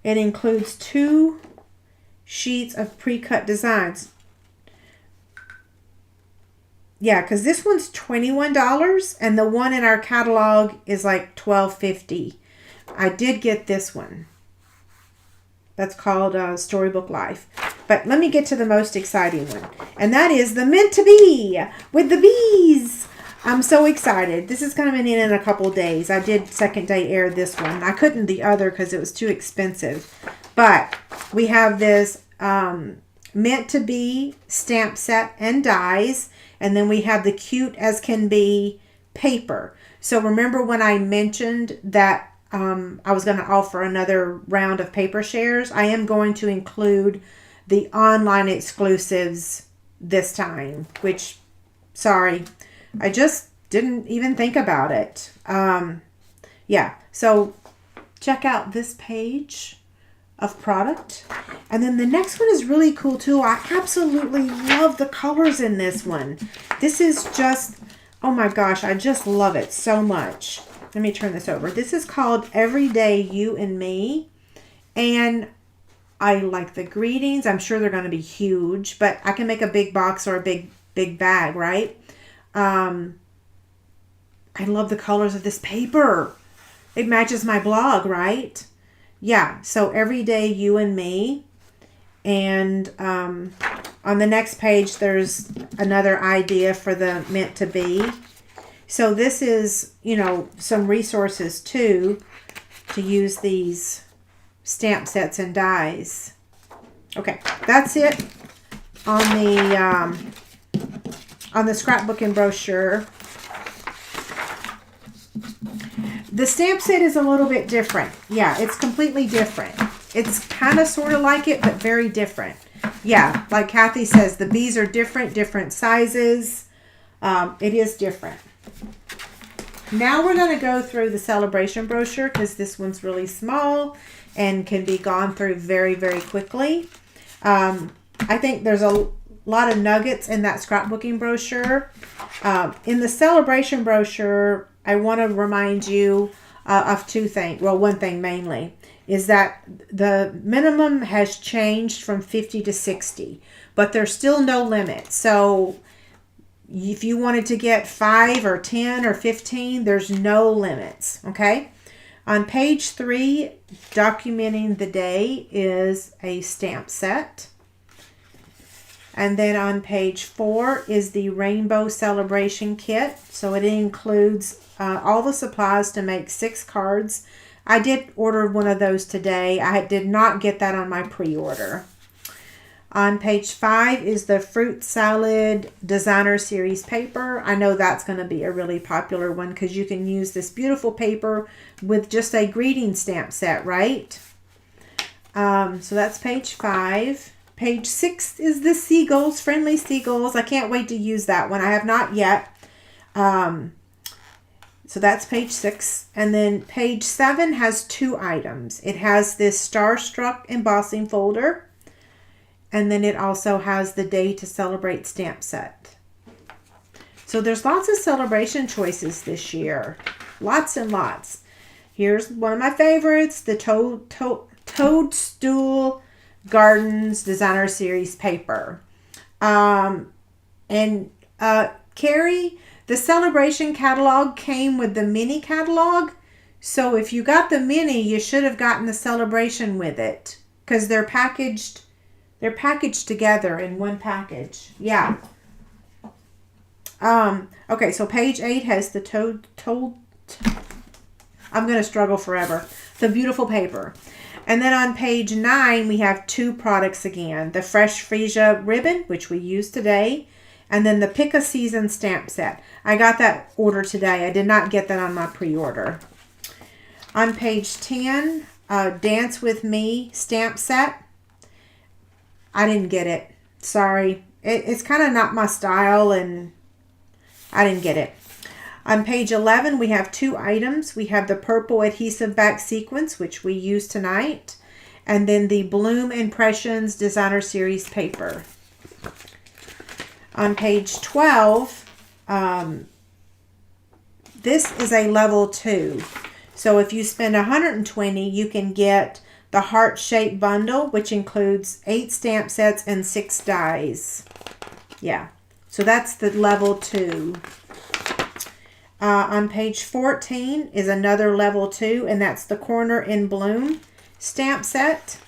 It includes 2 sheets of pre-cut designs. Yeah, because this one's $21 and the one in our catalog is like $12.50. I did get this one. That's called Storybook Life. But let me get to the most exciting one. And that is the Meant to Be with the bees. I'm so excited. This is coming in a couple days. I did second day air this one. I couldn't the other because it was too expensive. But we have this Meant to Be stamp set and dies. And then we have the Cute as Can Be paper. So remember when I mentioned that I was going to offer another round of paper shares? I am going to include the online exclusives this time, which, sorry, I just didn't even think about it. Yeah, so check out this page of product. And then the next one is really cool too. I absolutely love the colors in this one. This is just, oh my gosh, I just love it so much. Let me turn this over. This is called Everyday You and Me. And I like the greetings. I'm sure they're going to be huge, but I can make a big box or a big bag, right? I love the colors of this paper. It matches my blog, right? Yeah, so Everyday You and Me. And on the next page, there's another idea for the Meant to Be. So this is, you know, some resources too to use these stamp sets and dies. Okay, that's it on the scrapbook and brochure. The stamp set is a little bit different. Yeah, it's completely different. It's kind of sort of like it, but very different. Yeah, like Kathy says, the bees are different sizes. It is different. Now we're going to go through the celebration brochure because this one's really small and can be gone through very, very quickly. I think there's a lot of nuggets in that scrapbooking brochure. In the celebration brochure, I want to remind you of two things. Well, one thing mainly is that the minimum has changed from 50 to 60, but there's still no limit. So if you wanted to get 5 or 10 or 15, there's no limits, okay? On page 3, documenting the day is a stamp set. And then on page 4 is the Rainbow Celebration Kit. So it includes all the supplies to make 6 cards. I did order one of those today. I did not get that on my pre-order. On page 5 is the Fruit Salad Designer Series paper. I know that's going to be a really popular one because you can use this beautiful paper with just a greeting stamp set, right? So that's page 5. Page 6 is the Seagulls, Friendly Seagulls. I can't wait to use that one. I have not yet. So that's page 6. And then page 7 has 2 items. It has this Starstruck embossing folder. And then it also has the Day to Celebrate stamp set. So there's lots of celebration choices this year. Lots and lots. Here's one of my favorites, the Toadstool Gardens Designer Series paper. Carrie, the celebration catalog came with the mini catalog. So if you got the mini, you should have gotten the celebration with it because they're packaged together in one package. Yeah. Okay, so page 8 has the I'm going to struggle forever. The beautiful paper. And then on page 9, we have 2 products again. The Fresh Freesia ribbon, which we used today, and then the Pick a Season stamp set. I got that order today. I did not get that on my pre-order. On page 10, Dance With Me stamp set. I didn't get it. Sorry. It's kind of not my style, and I didn't get it. On page 11, we have 2 items. We have the purple adhesive back sequence, which we used tonight, and then the Bloom Impressions Designer Series paper. On page 12, this is a level 2. So if you spend $120, you can get the heart-shaped bundle, which includes 8 stamp sets and 6 dies. Yeah. So So that's the level 2. On page 14 is another level 2, and that's the Corner in Bloom stamp set.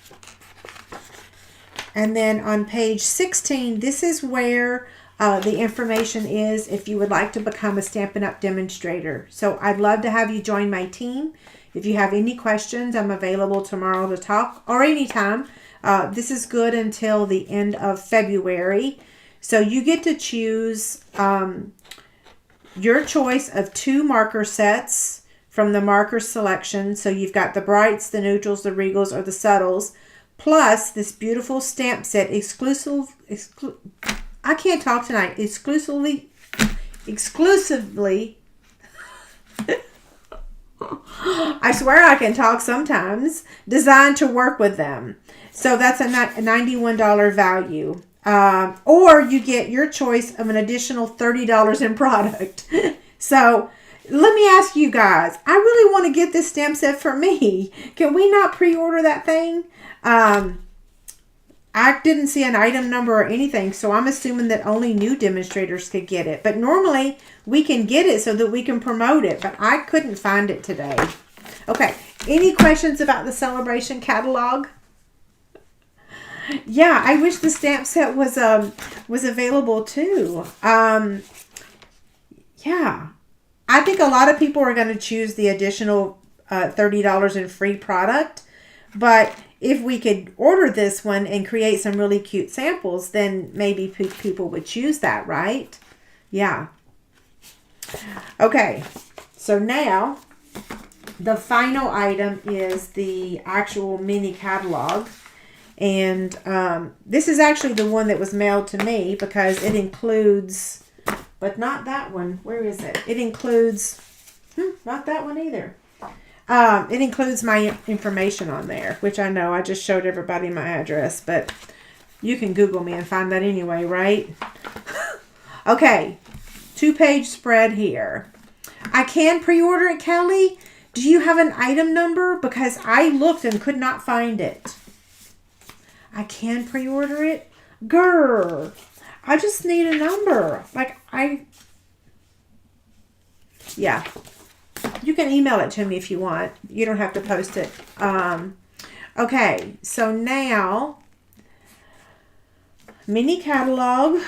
And then on page 16, this is where the information is if you would like to become a Stampin' Up! Demonstrator. So I'd love to have you join my team. If you have any questions, I'm available tomorrow to talk, or anytime. This is good until the end of February. So you get to choose your choice of 2 marker sets from the marker selection. So you've got the brights, the neutrals, the regals, or the subtles, plus this beautiful stamp set I can't talk tonight. Exclusively I swear I can talk sometimes. Designed to work with them. So that's a $91 value. Or you get your choice of an additional $30 in product. So let me ask you guys. I really want to get this stamp set for me. Can we not pre-order that thing? I didn't see an item number or anything, so I'm assuming that only new demonstrators could get it. But normally we can get it so that we can promote it, but I couldn't find it today. Okay, any questions about the Celebration catalog? Yeah, I wish the stamp set was available too. Yeah, I think a lot of people are going to choose the additional $30 in free product, but if we could order this one and create some really cute samples, then maybe people would choose that, right? Yeah. Okay, so now the final item is the actual mini catalog. And this is actually the one that was mailed to me because it includes, but not that one. Where is it? It includes, not that one either. It includes my information on there, which I know I just showed everybody my address, but you can Google me and find that anyway, right? Okay, 2-page spread here. I can pre-order it, Kelly. Do you have an item number? Because I looked and could not find it. I can pre-order it? Grr. I just need a number. Yeah. You can email it to me if you want. You don't have to post it. Okay, so now, mini catalog.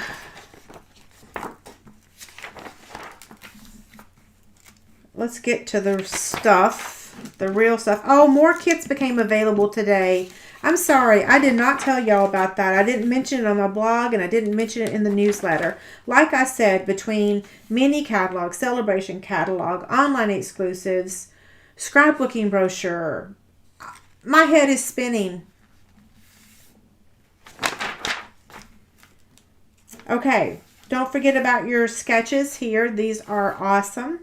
Let's get to the stuff, the real stuff. Oh, more kits became available today. I'm sorry, I did not tell y'all about that. I didn't mention it on my blog and I didn't mention it in the newsletter. Like I said, between mini catalog, celebration catalog, online exclusives, scrapbooking brochure, my head is spinning. Okay, don't forget about your sketches here. These are awesome.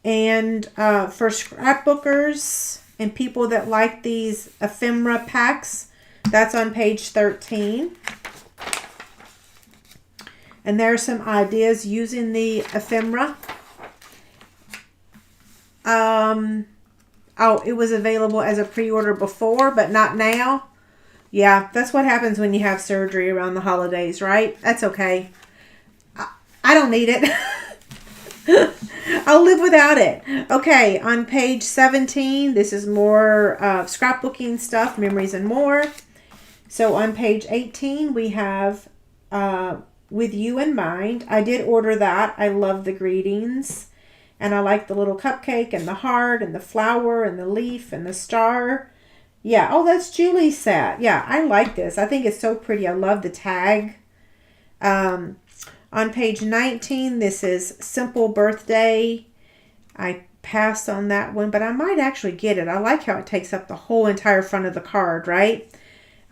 And for scrapbookers and people that like these ephemera packs, that's on page 13. And there are some ideas using the ephemera. Oh, it was available as a pre-order before, but not now. Yeah, that's what happens when you have surgery around the holidays, right? That's okay. I don't need it. I'll live without it. Okay, on page 17, this is more scrapbooking stuff, memories and more. So on page 18, we have With You in Mind. I did order that. I love the greetings. And I like the little cupcake and the heart and the flower and the leaf and the star. Yeah, oh, that's Julie's set. Yeah, I like this. I think it's so pretty. I love the tag. On page 19, this is Simple Birthday. I passed on that one, but I might actually get it. I like how it takes up the whole entire front of the card, right?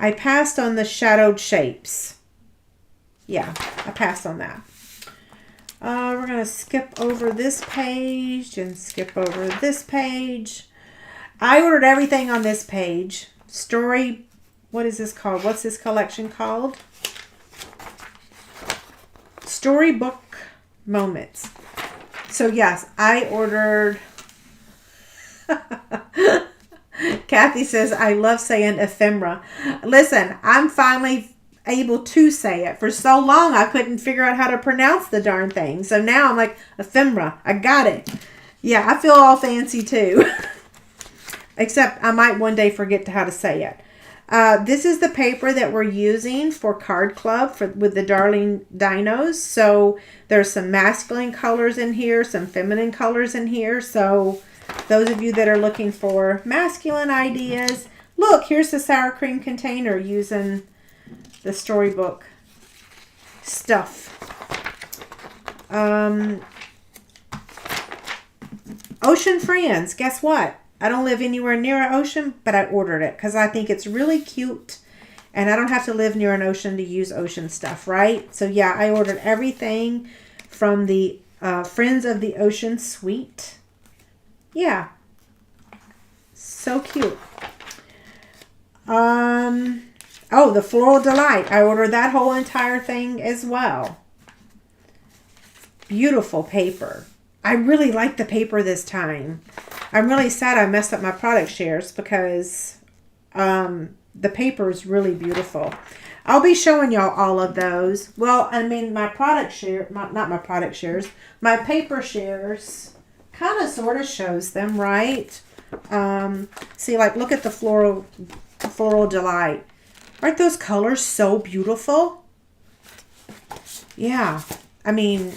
I passed on the Shadowed Shapes. Yeah, I passed on that. We're going to skip over this page and skip over this page. I ordered everything on this page. Story, what is this called? What's this collection called? Storybook Moments. So yes, I ordered. Kathy says, I love saying ephemera. Listen, I'm finally able to say it. For so long, I couldn't figure out how to pronounce the darn thing. So now I'm like, ephemera. I got it. Yeah, I feel all fancy too. Except I might one day forget how to say it. This is the paper that we're using for Card Club with the Darling Dinos. So there's some masculine colors in here, some feminine colors in here. So those of you that are looking for masculine ideas, look, here's the sour cream container using the storybook stuff. Ocean Friends, guess what? I don't live anywhere near an ocean, but I ordered it because I think it's really cute. And I don't have to live near an ocean to use ocean stuff, right? So yeah, I ordered everything from the Friends of the Ocean suite. Yeah. So cute. Oh, the Floral Delight. I ordered that whole entire thing as well. Beautiful paper. I really like the paper this time. I'm really sad I messed up my product shares because the paper is really beautiful. I'll be showing y'all all of those. Well, I mean, my product share, not my product shares, my paper shares kind of sort of shows them, right? See, like, look at the Floral Delight. Aren't those colors so beautiful? Yeah, I mean,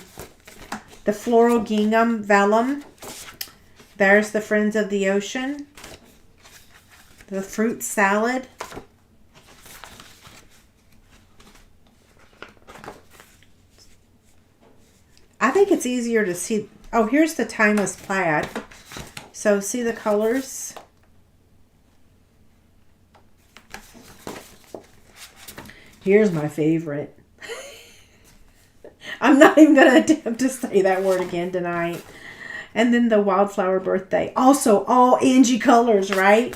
the Floral Gingham Vellum. There's the Friends of the Ocean. The Fruit Salad. I think it's easier to see. Oh, here's the Timeless Plaid. So see the colors? Here's my favorite. I'm not even going to attempt to say that word again tonight. And then the Wildflower Birthday. Also, all Angie colors, right?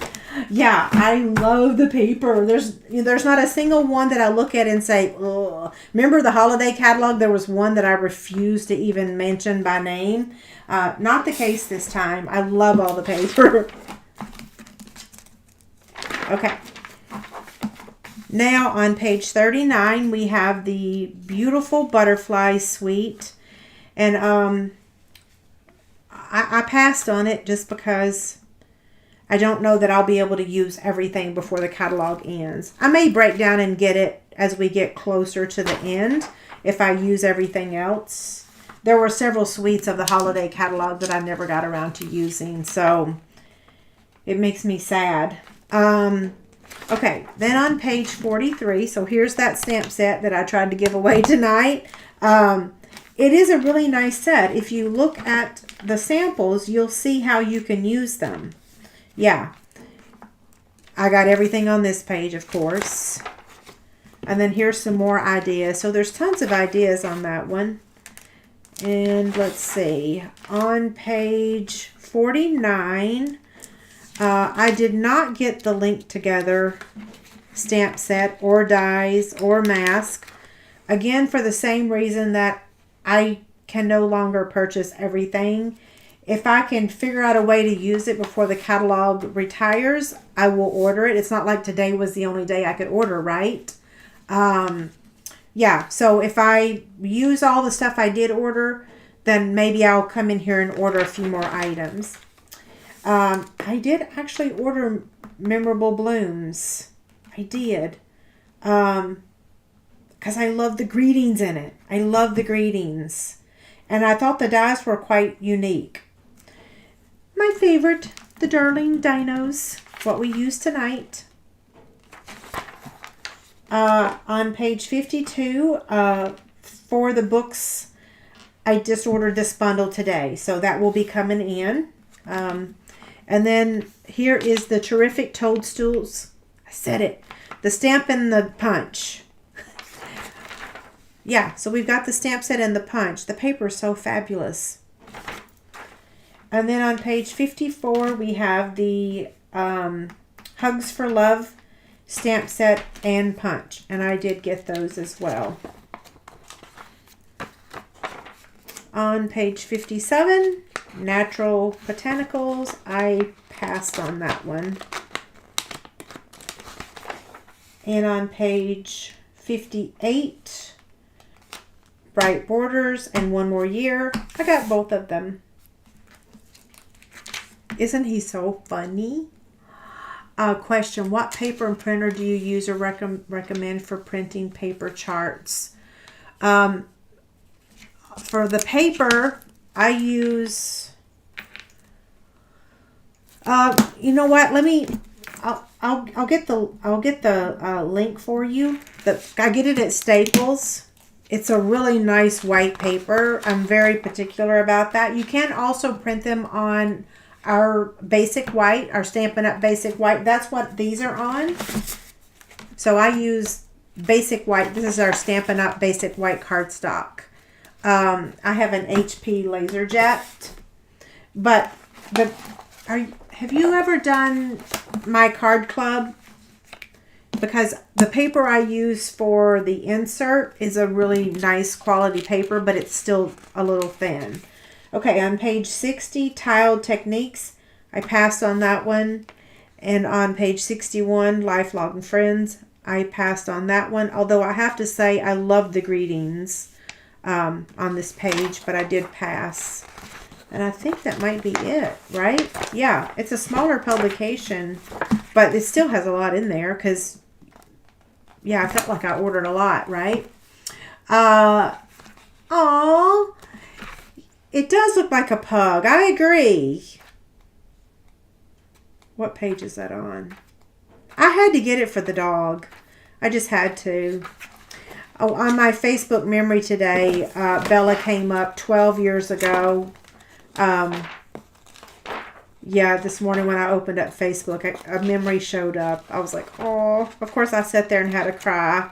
Yeah, I love the paper. There's not a single one that I look at and say, ugh. Remember the holiday catalog? There was one that I refused to even mention by name. Not the case this time. I love all the paper. Okay. Now on page 39, we have the beautiful Butterfly Suite. And I passed on it just because I don't know that I'll be able to use everything before the catalog ends. I may break down and get it as we get closer to the end if I use everything else. There were several suites of the holiday catalog that I never got around to using, so it makes me sad. Okay, then on page 43, so here's that stamp set that I tried to give away tonight. It is a really nice set. If you look at the samples, you'll see how you can use them. Yeah. I got everything on this page, of course. And then here's some more ideas. So there's tons of ideas on that one. And let's see. On page 49, I did not get the Link Together stamp set or dies or mask. Again, for the same reason that I can no longer purchase everything. If I can figure out a way to use it before the catalog retires, I will order it. It's not like today was the only day I could order, right? Yeah, so if I use all the stuff I did order, then maybe I'll come in here and order a few more items. I did actually order Memorable Blooms. I did. Because I love the greetings in it. I love the greetings. And I thought the dies were quite unique. My favorite, the Darling Dinos, what we use tonight. On page 52, for the books, I just ordered this bundle today. So that will be coming in. And then here is the Terrific Toadstools. I said it. The stamp and the punch. Yeah, so we've got the stamp set and the punch. The paper is so fabulous. And then on page 54, we have the Hugs for Love stamp set and punch. And I did get those as well. On page 57, Natural Botanicals. I passed on that one. And on page 58 bright borders and one more year. I got both of them. Isn't he so funny? Question, what paper and printer do you use or recommend for printing paper charts? For the paper, I use, you know what? I'll get the link for you. I get it at Staples. It's a really nice white paper. I'm very particular about that. You can also print them on our basic white, our Stampin' Up! Basic white. That's what these are on. So I use basic white. This is our Stampin' Up! Basic white cardstock. I have an HP LaserJet. But have you ever done my card club? Because the paper I use for the insert is a really nice quality paper, but it's still a little thin. Okay, on page 60, Tiled Techniques, I passed on that one. And on page 61, Lifelong Friends, I passed on that one. Although I have to say I love the greetings on this page, but I did pass. And I think that might be it, right? Yeah, it's a smaller publication, but it still has a lot in there because, yeah, I felt like I ordered a lot, right? Oh, it does look like a pug. I agree. What page is that on? I had to get it for the dog. I just had to. Oh, on my Facebook memory today, Bella came up 12 years ago. Yeah, this morning when I opened up Facebook, a memory showed up. I was like, oh, of course I sat there and had to cry.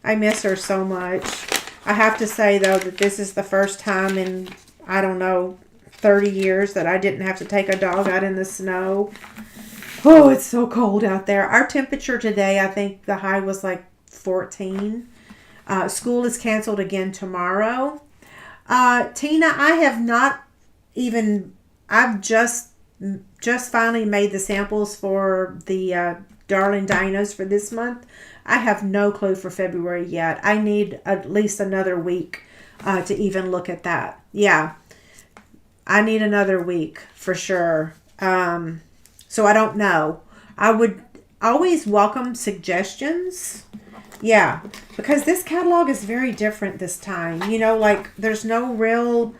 I miss her so much. I have to say, though, that this is the first time in, I don't know, 30 years that I didn't have to take a dog out in the snow. Oh, it's so cold out there. Our temperature today, I think the high was like 14. School is canceled again tomorrow. Tina, I have not even, I've just finally made the samples for the Darling Dinos for this month. I have no clue for February yet. I need at least another week to even look at that. Yeah, I need another week for sure. So I don't know. I would always welcome suggestions. Yeah, because this catalog is very different this time. You know, like there was no real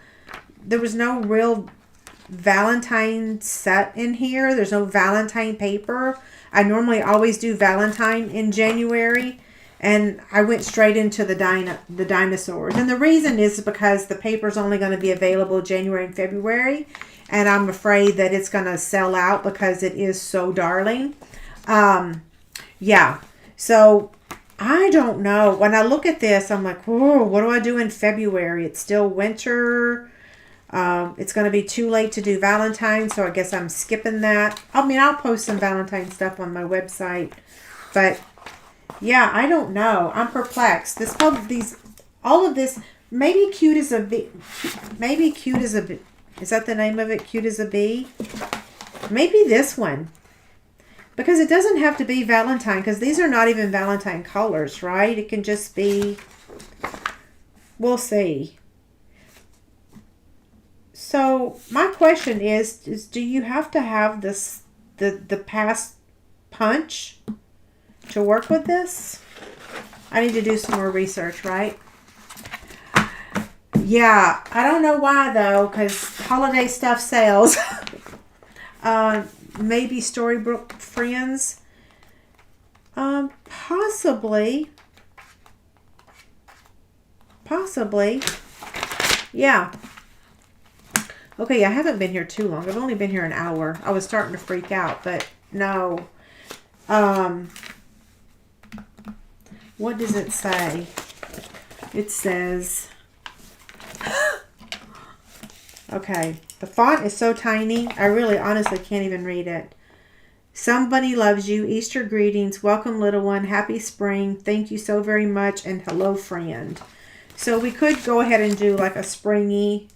Valentine set in here. There's no Valentine paper. I normally always do Valentine in January, and I went straight into the dinosaurs. And the reason is because the paper's only going to be available January and February, and I'm afraid that it's going to sell out because it is so darling. Yeah, so I don't know. When I look at this, I'm like, oh, what do I do in February? It's still winter. It's going to be too late to do Valentine, so I guess I'm skipping that. I mean, I'll post some Valentine stuff on my website, but yeah, I don't know. I'm perplexed. All of this, maybe Cute as a Bee. Maybe Cute as a Bee. Is that the name of it? Cute as a Bee? Maybe this one. Because it doesn't have to be Valentine, because these are not even Valentine colors, right? It can just be, we'll see. So my question is do you have to have this the past punch to work with this? I need to do some more research, right? Yeah, I don't know why though, because holiday stuff sells. Maybe Storybook Friends. Possibly. Yeah. Okay, I haven't been here too long. I've only been here an hour. I was starting to freak out, but no. What does it say? It says, okay, the font is so tiny, I really honestly can't even read it. Somebody loves you. Easter greetings. Welcome, little one. Happy spring. Thank you so very much. And hello, friend. So we could go ahead and do like a springy,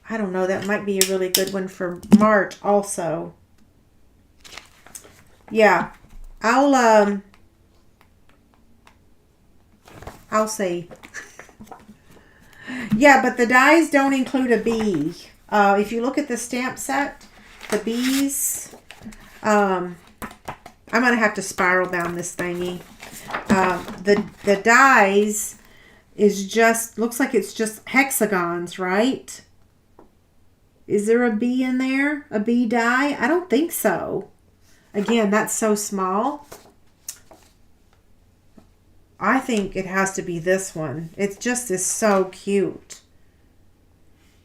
I don't know, that might be a really good one for March also. Yeah, I'll I'll see. Yeah, but the dies don't include a bee. If you look at the stamp set, the bees, I'm going to have to spiral bound this thingy. The dies is just, looks like it's just hexagons, right? Is there a bee in there? A bee die? I don't think so. Again, that's so small. I think it has to be this one. It just is so cute.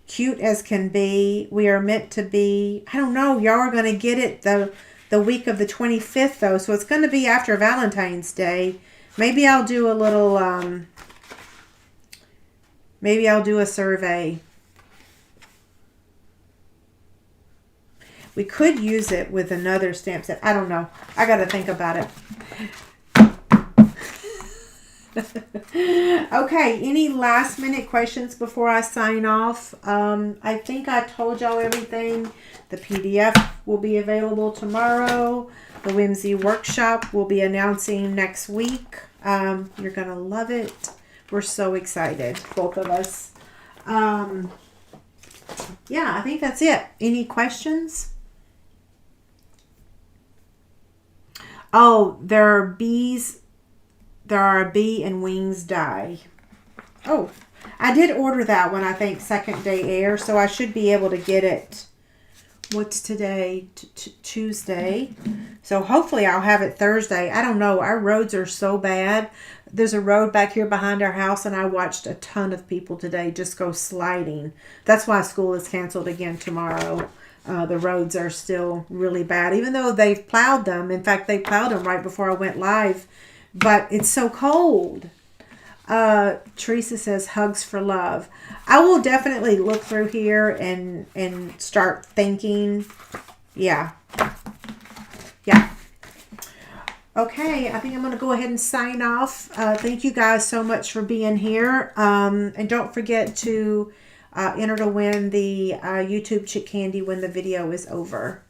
Cute as can be. We are meant to be. I don't know. Y'all are going to get it the week of the 25th, though. So it's going to be after Valentine's Day. Maybe I'll do a little, maybe I'll do a survey. We could use it with another stamp set. I don't know. I got to think about it. Okay, any last minute questions before I sign off? I think I told y'all everything. The PDF will be available tomorrow. The Whimsy Workshop will be announcing next week. You're going to love it. We're so excited, both of us. Yeah, I think that's it. Any questions? Oh, there are bees. There are a bee and wings die. Oh, I did order that one, I think, second day air. So I should be able to get it. What's today? Tuesday. So hopefully I'll have it Thursday. I don't know. Our roads are so bad. There's a road back here behind our house, and I watched a ton of people today just go sliding. That's why school is canceled again tomorrow. The roads are still really bad, even though they've plowed them. In fact, they plowed them right before I went live. But it's so cold. Teresa says hugs for love. I will definitely look through here and start thinking. Yeah. Okay, I think I'm going to go ahead and sign off. Thank you guys so much for being here. And don't forget to enter to win the YouTube Chick Candy when the video is over.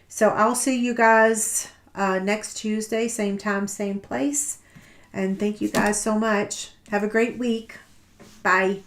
So I'll see you guys next Tuesday, same time, same place. And thank you guys so much. Have a great week. Bye.